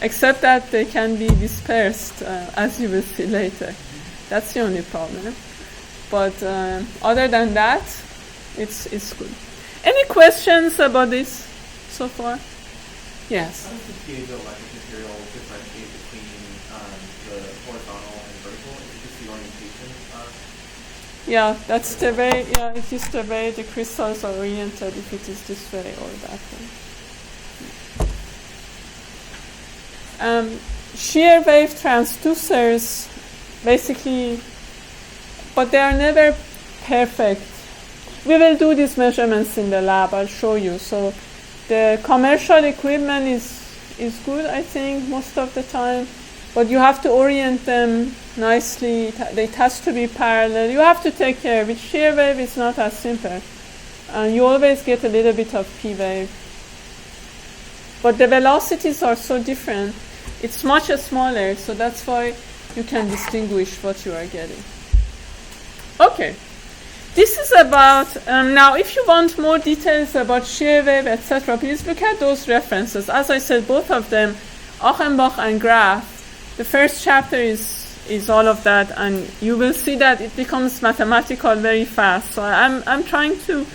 Except that they can be dispersed, as you will see later. That's the only problem. But other than that, it's good. Any questions about this so far? Yes. How does the piezoelectric material differentiate between the horizontal and vertical? Is it just the orientation? Yeah, that's the way. Yeah, it is the way the crystals are oriented. If it is this way or that way. Shear wave transducers, basically, but they are never perfect. We will do these measurements in the lab. I'll show you. So the commercial equipment is good, I think, most of the time, but you have to orient them nicely. It has to be parallel. You have to take care. With shear wave, it's not as simple. You always get a little bit of P wave. But the velocities are so different. It's much smaller, so that's why you can distinguish what you are getting. Okay. This is about, now if you want more details about shear wave, etc., please look at those references. As I said, both of them, Achenbach and Graf, the first chapter is all of that, and you will see that it becomes mathematical very fast. So I'm trying to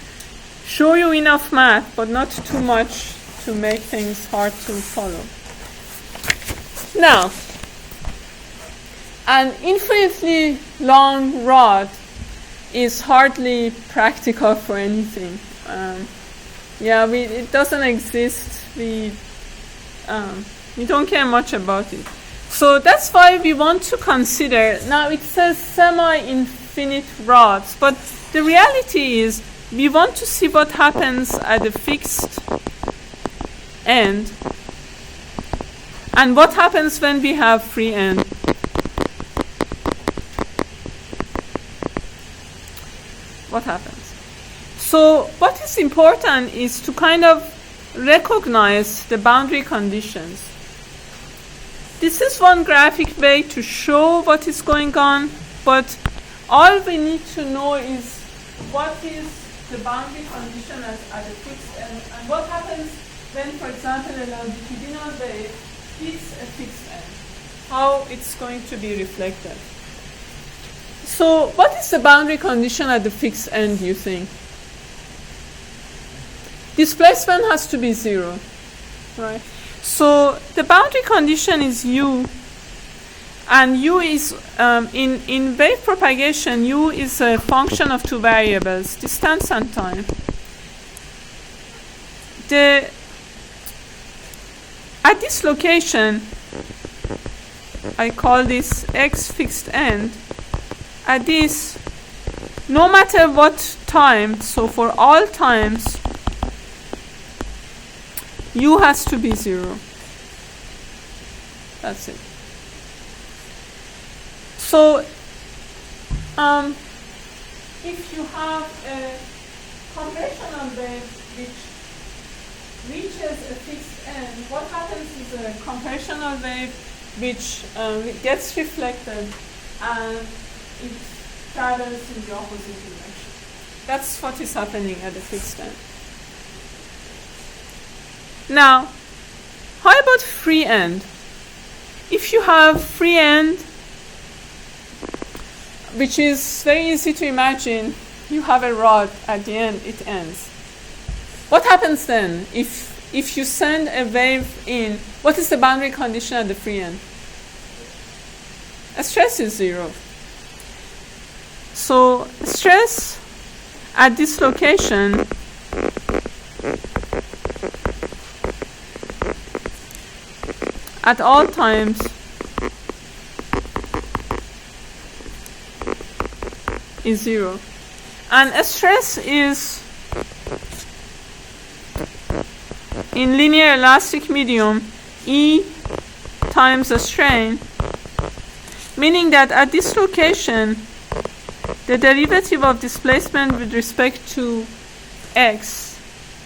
show you enough math, but not too much to make things hard to follow. Now, an infinitely long rod is hardly practical for anything. It doesn't exist. We don't care much about it. So that's why we want to consider, now it says semi-infinite rods, but the reality is we want to see what happens at a fixed end and what happens when we have free end. what happens? So what is important is to kind of recognize the boundary conditions. This is one graphic way to show what is going on, but all we need to know is what is the boundary condition at a fixed end, and what happens when, for example, a longitudinal wave hits a fixed end, how it's going to be reflected. So what is the boundary condition at the fixed end, you think? Displacement has to be 0, right? So the boundary condition is u, and u is, in wave propagation, u is a function of two variables, distance and time. At this location, I call this x fixed end. At this, no matter what time, so for all times, u has to be 0. That's it. So, if you have a conventional wave which reaches a fixed end, what happens is a conventional wave which gets reflected and it travels in the opposite direction. That's what is happening at the fixed end. Now, how about free end? If you have free end, which is very easy to imagine, you have a rod at the end, it ends. What happens then if you send a wave in? What is the boundary condition at the free end? A stress is 0. So stress at this location at all times is 0. And a stress is, in linear elastic medium, E times a strain, meaning that at this location, the derivative of displacement with respect to x,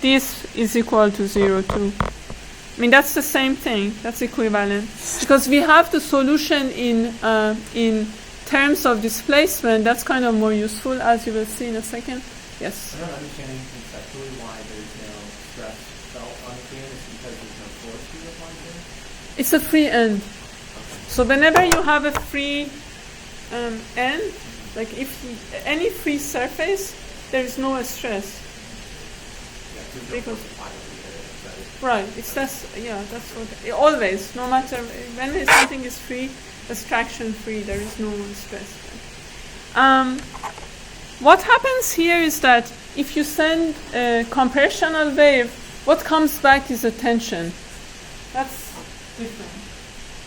this is equal to 0 too. I mean, that's the same thing. That's equivalent. Because we have the solution in terms of displacement. That's kind of more useful, as you will see in a second. Yes? I'm not understanding conceptually why there's no stress felt on the free end. It's because there's no force being applied to it? It's a free end. Okay. So whenever you have a free end, like if any free surface, there is no stress. Yeah, there's no Because- force applied over the area, right? Right. It's that's what always, no matter when something is free, it's traction free. There is no stress. What happens here is that if you send a compressional wave, what comes back is a tension. That's different.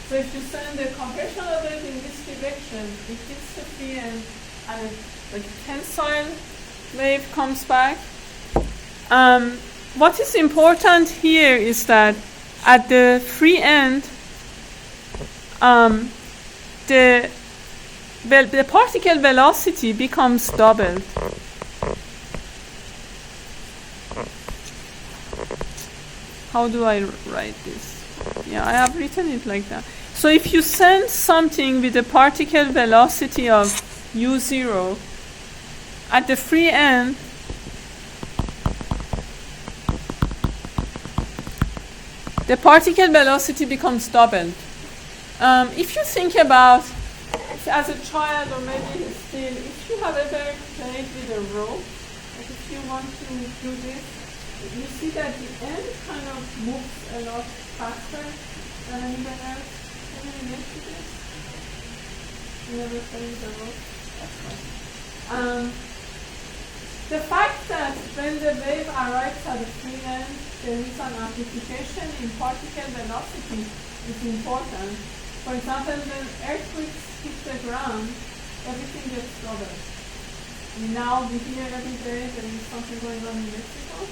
So if you send a compressional wave in this direction, it hits the free end, and like a tensile wave comes back. What is important here is that at the free end, the particle velocity becomes doubled. How do I write this? Yeah, I have written it like that. So if you send something with a particle velocity of u0 at the free end, the particle velocity becomes doubled. If you think about, as a child or maybe still, if you have ever played with a rope, like if you want to do this, you see that the end kind of moves a lot faster than anything else. Can you relate to this? You never played with a rope? That's fine. The fact that when the wave arrives at the free end, there is an amplification in particle velocity is important. For example, when earthquakes hit the ground, everything gets doubled. Now we hear every day there is something going on in Mexico.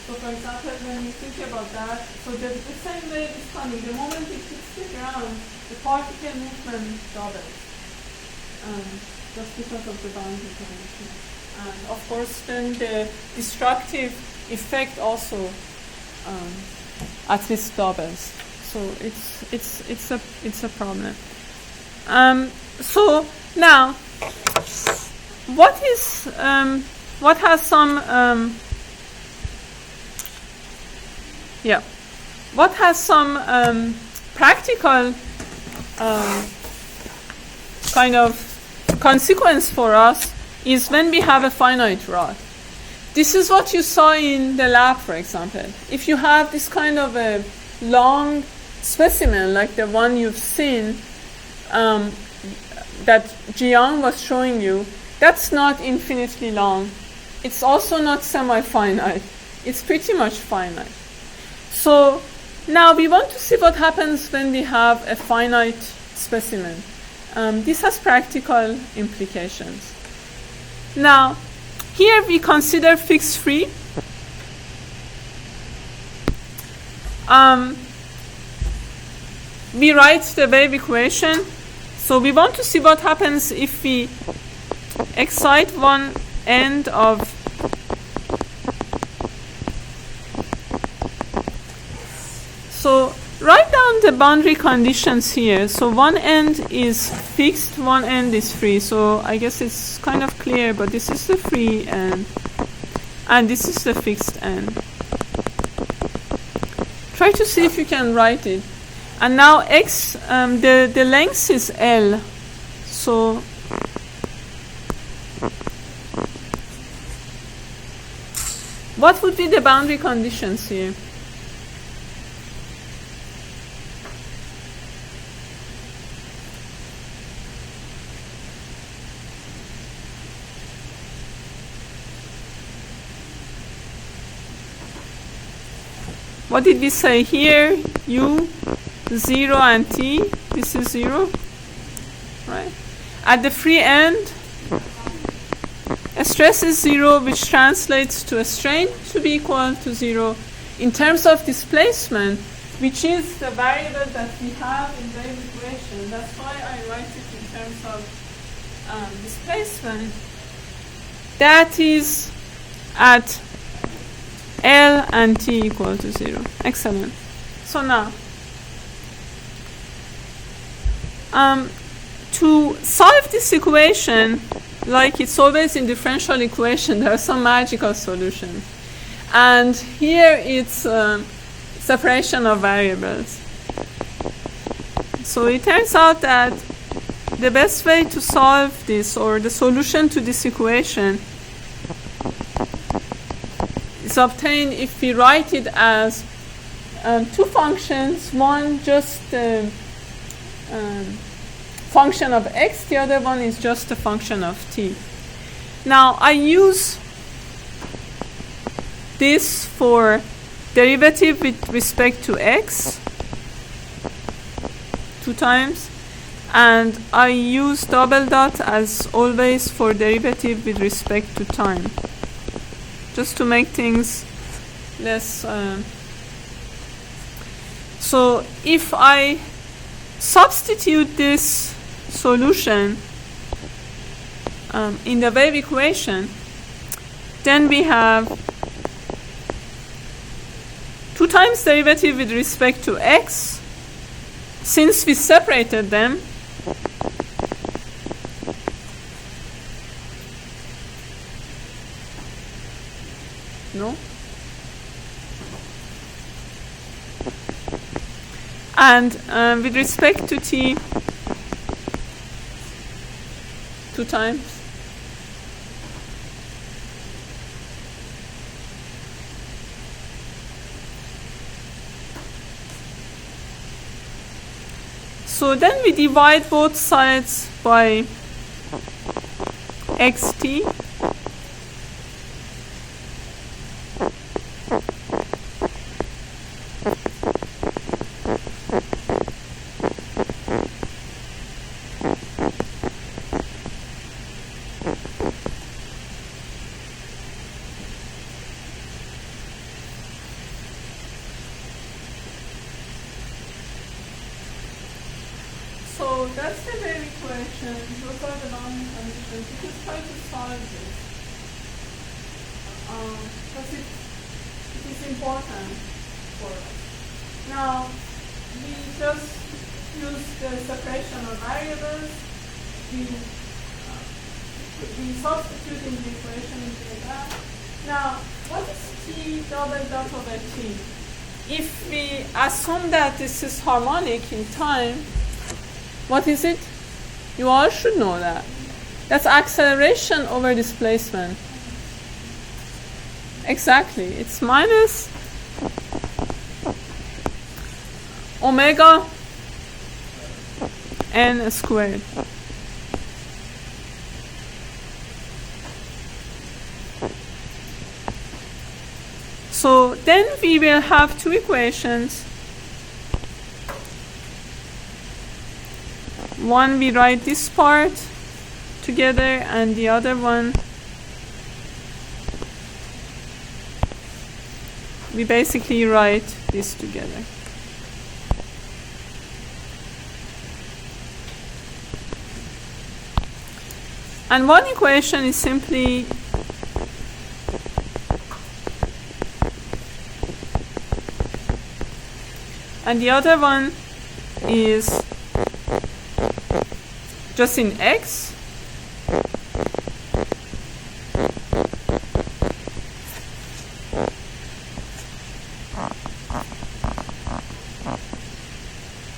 So for example, when you think about that, so the same wave is coming. The moment it hits the ground, the particle movement doubles. Just because of the boundary condition. And of course, then the destructive effect also at least doubles. So it's a problem. So now, what has some practical kind of consequence for us is when we have a finite rod. This is what you saw in the lab, for example. If you have this kind of a long specimen, like the one you've seen, that Jiang was showing you, that's not infinitely long. It's also not semi-finite. It's pretty much finite. So now we want to see what happens when we have a finite specimen. This has practical implications. Now, here we consider fixed free. We write the wave equation. So we want to see what happens if we excite one end of So write down the boundary conditions here. So one end is fixed, one end is free. So I guess it's kind of clear, but this is the free end, and this is the fixed end. Try to see if you can write it. And now x, the length is L. So what would be the boundary conditions here? What did we say here? U, 0 and t. This is 0, right? At the free end, a stress is 0, which translates to a strain to be equal to 0. In terms of displacement, which is the variable that we have in the equation, that's why I write it in terms of displacement. That is at L and t equal to 0. Excellent. So now, to solve this equation, like it's always in differential equation, there are some magical solutions. And here it's separation of variables. So it turns out that the best way to solve this, or the solution to this equation, is obtained if we write it as two functions, one just function of x, the other one is just a function of t. Now I use this for derivative with respect to x 2 times, and I use double dot as always for derivative with respect to time, just to make things less. So if I substitute this solution in the wave equation, then we have 2 times derivative with respect to x. Since we separated them, no? And with respect to t, 2 times. So then we divide both sides by xt. So that's the wave equation. Those are the boundary conditions. You can try to solve this. important for us. Now, we just use the separation of variables. We substitute in the equation we get that. Now, what is t double dot over t? If we assume that this is harmonic in time, what is it? You all should know that. That's acceleration over displacement. Exactly. It's minus omega n squared. So then we will have two equations. One we write this part together, and the other one we basically write this together. And one equation is simply and the other one is just in x.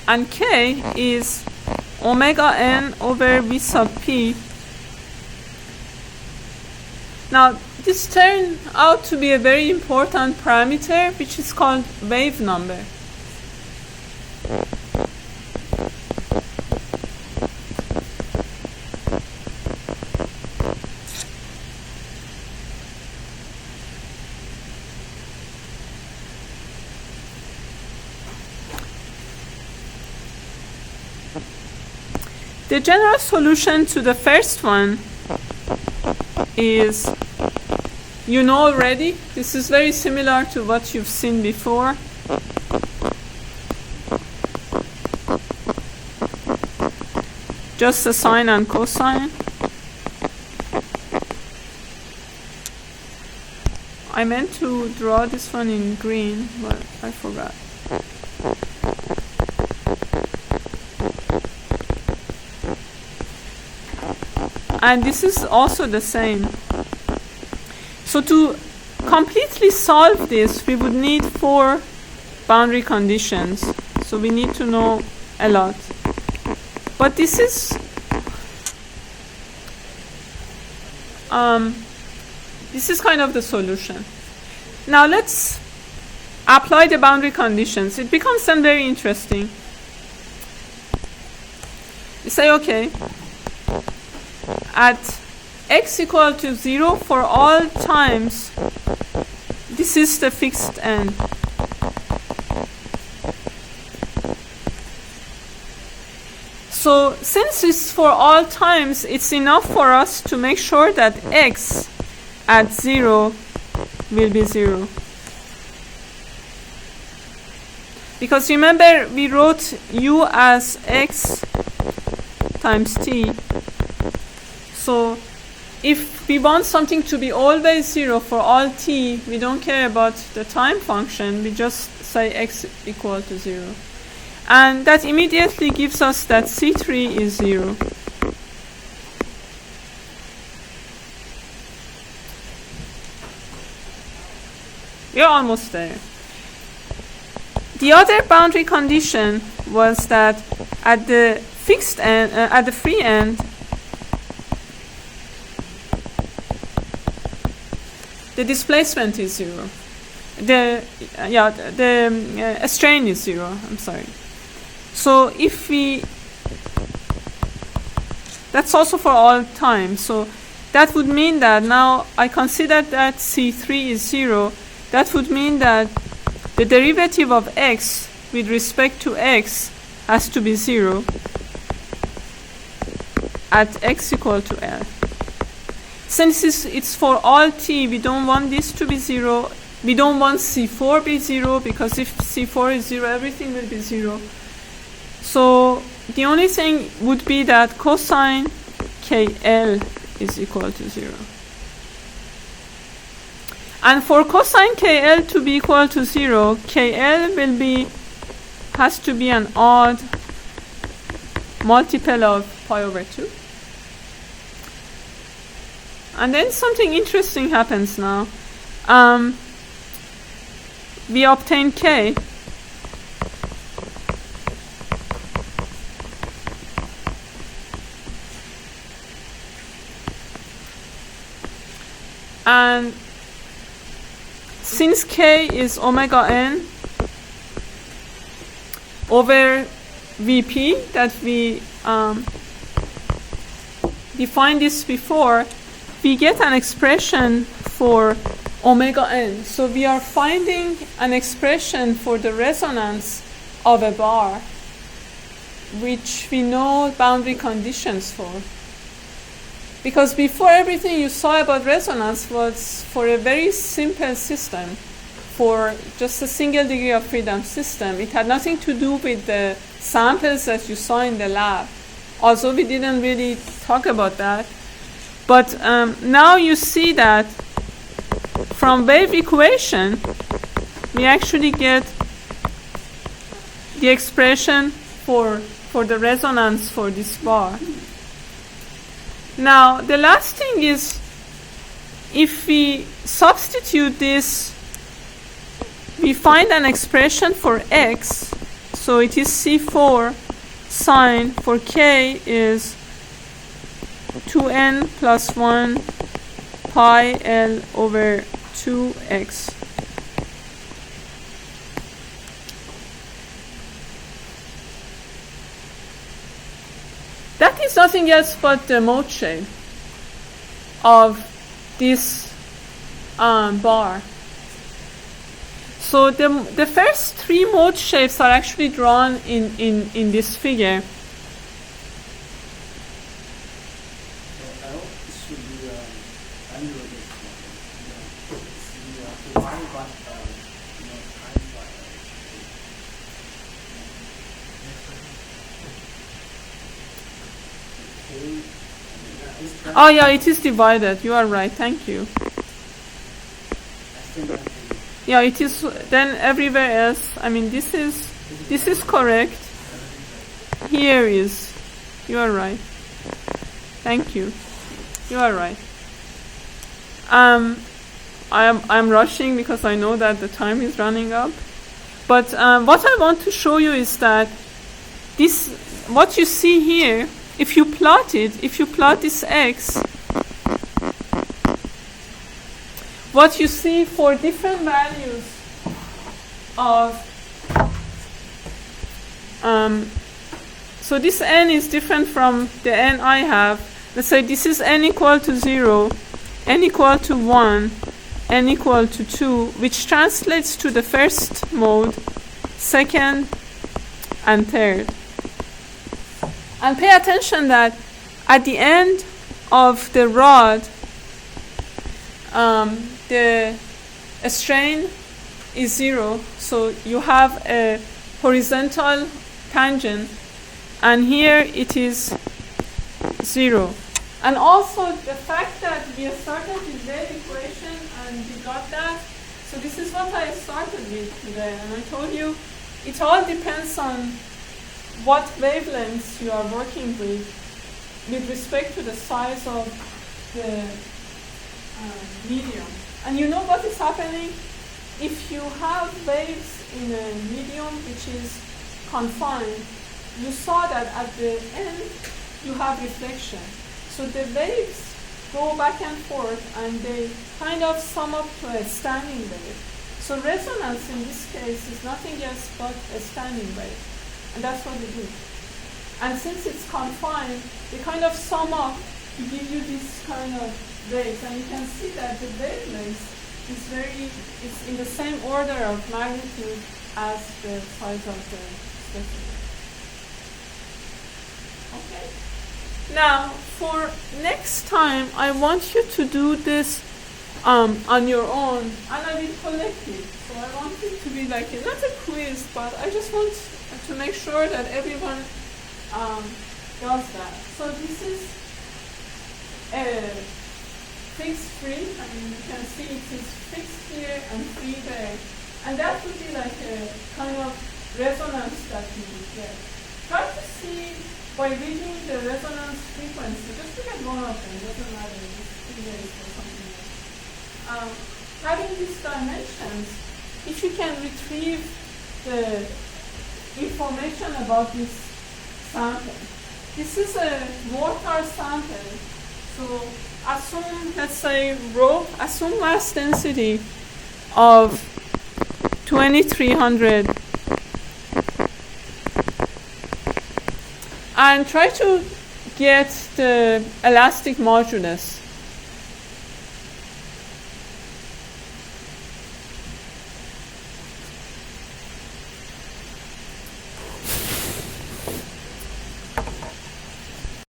And k is omega n over v sub p. Now, this turned out to be a very important parameter, which is called wave number. The general solution to the first one is, you know already, this is very similar to what you've seen before. Just a sine and cosine. I meant to draw this one in green, but I forgot. And this is also the same. So to completely solve this, we would need 4 boundary conditions. So we need to know a lot. But this is kind of the solution. Now let's apply the boundary conditions. It becomes then very interesting. You say, okay, at x equal to 0 for all times, this is the fixed end. So since it's for all times, it's enough for us to make sure that x at 0 will be 0. Because remember, we wrote u as x times t. So if we want something to be always 0 for all t, we don't care about the time function, we just say x equal to 0. And that immediately gives us that C3 is 0. We're almost there. The other boundary condition was that at the fixed end, at the free end, the displacement is 0. The strain is 0. I'm sorry. So if we, that's also for all time. So that would mean that now I consider that C3 is 0. That would mean that the derivative of x with respect to x has to be 0 at x equal to L. Since it's for all t, we don't want this to be 0. We don't want C4 be 0, because if C4 is 0, everything will be 0. So the only thing would be that cosine KL is equal to 0. And for cosine KL to be equal to 0, KL has to be an odd multiple of pi over 2. And then something interesting happens now. We obtain K. And since K is omega n over Vp that we defined this before, we get an expression for omega n. So we are finding an expression for the resonance of a bar, which we know boundary conditions for. Because before, everything you saw about resonance was for a very simple system, for just a single degree of freedom system. It had nothing to do with the samples that you saw in the lab. Also, we didn't really talk about that. But now you see that from wave equation, we actually get the expression for the resonance for this bar. Now, the last thing is, if we substitute this, we find an expression for x. So it is C4 sine for k is 2n plus 1 pi L over 2x. That is nothing else but the mode shape of this bar. So the first three mode shapes are actually drawn in this figure. I hope this should be under this the y but times y. Oh yeah, it is divided. You are right. Thank you. Yeah, it is. Then everywhere else. I mean, this is correct. Here is. You are right. Thank you. You are right. I'm rushing because I know that the time is running up. But what I want to show you is that this, what you see here, if you plot this x, what you see for different values of, so this n is different from the n I have. Let's say this is n equal to 0, n equal to 1, n equal to 2, which translates to the first mode, second, and third. And pay attention that at the end of the rod, the strain is 0, so you have a horizontal tangent, and here it is 0. And also the fact that we started with wave equation and we got that, so this is what I started with today, and I told you it all depends on what wavelengths you are working with respect to the size of the medium. And you know what is happening? If you have waves in a medium which is confined, you saw that at the end you have reflection. So the waves go back and forth and they kind of sum up to a standing wave. So resonance in this case is nothing else but a standing wave. And that's what we do. And since it's confined, they kind of sum up to give you this kind of waves. And you can see that the wavelength is in the same order of magnitude as the size of the specimen. Okay. Now, for next time, I want you to do this on your own, and I will collect it. So I want it to be like not a quiz, but I just want to make sure that everyone does that. So this is a fixed free. I mean, you can see it is fixed here and free there. And that would be like a kind of resonance that you would get. Try to see by reading the resonance frequency, just look at one of them, doesn't matter, just erase or something else. Having these dimensions, if you can retrieve the information about this sample. This is a mortar sample, so assume, let's say, assume mass density of 2300 and try to get the elastic modulus.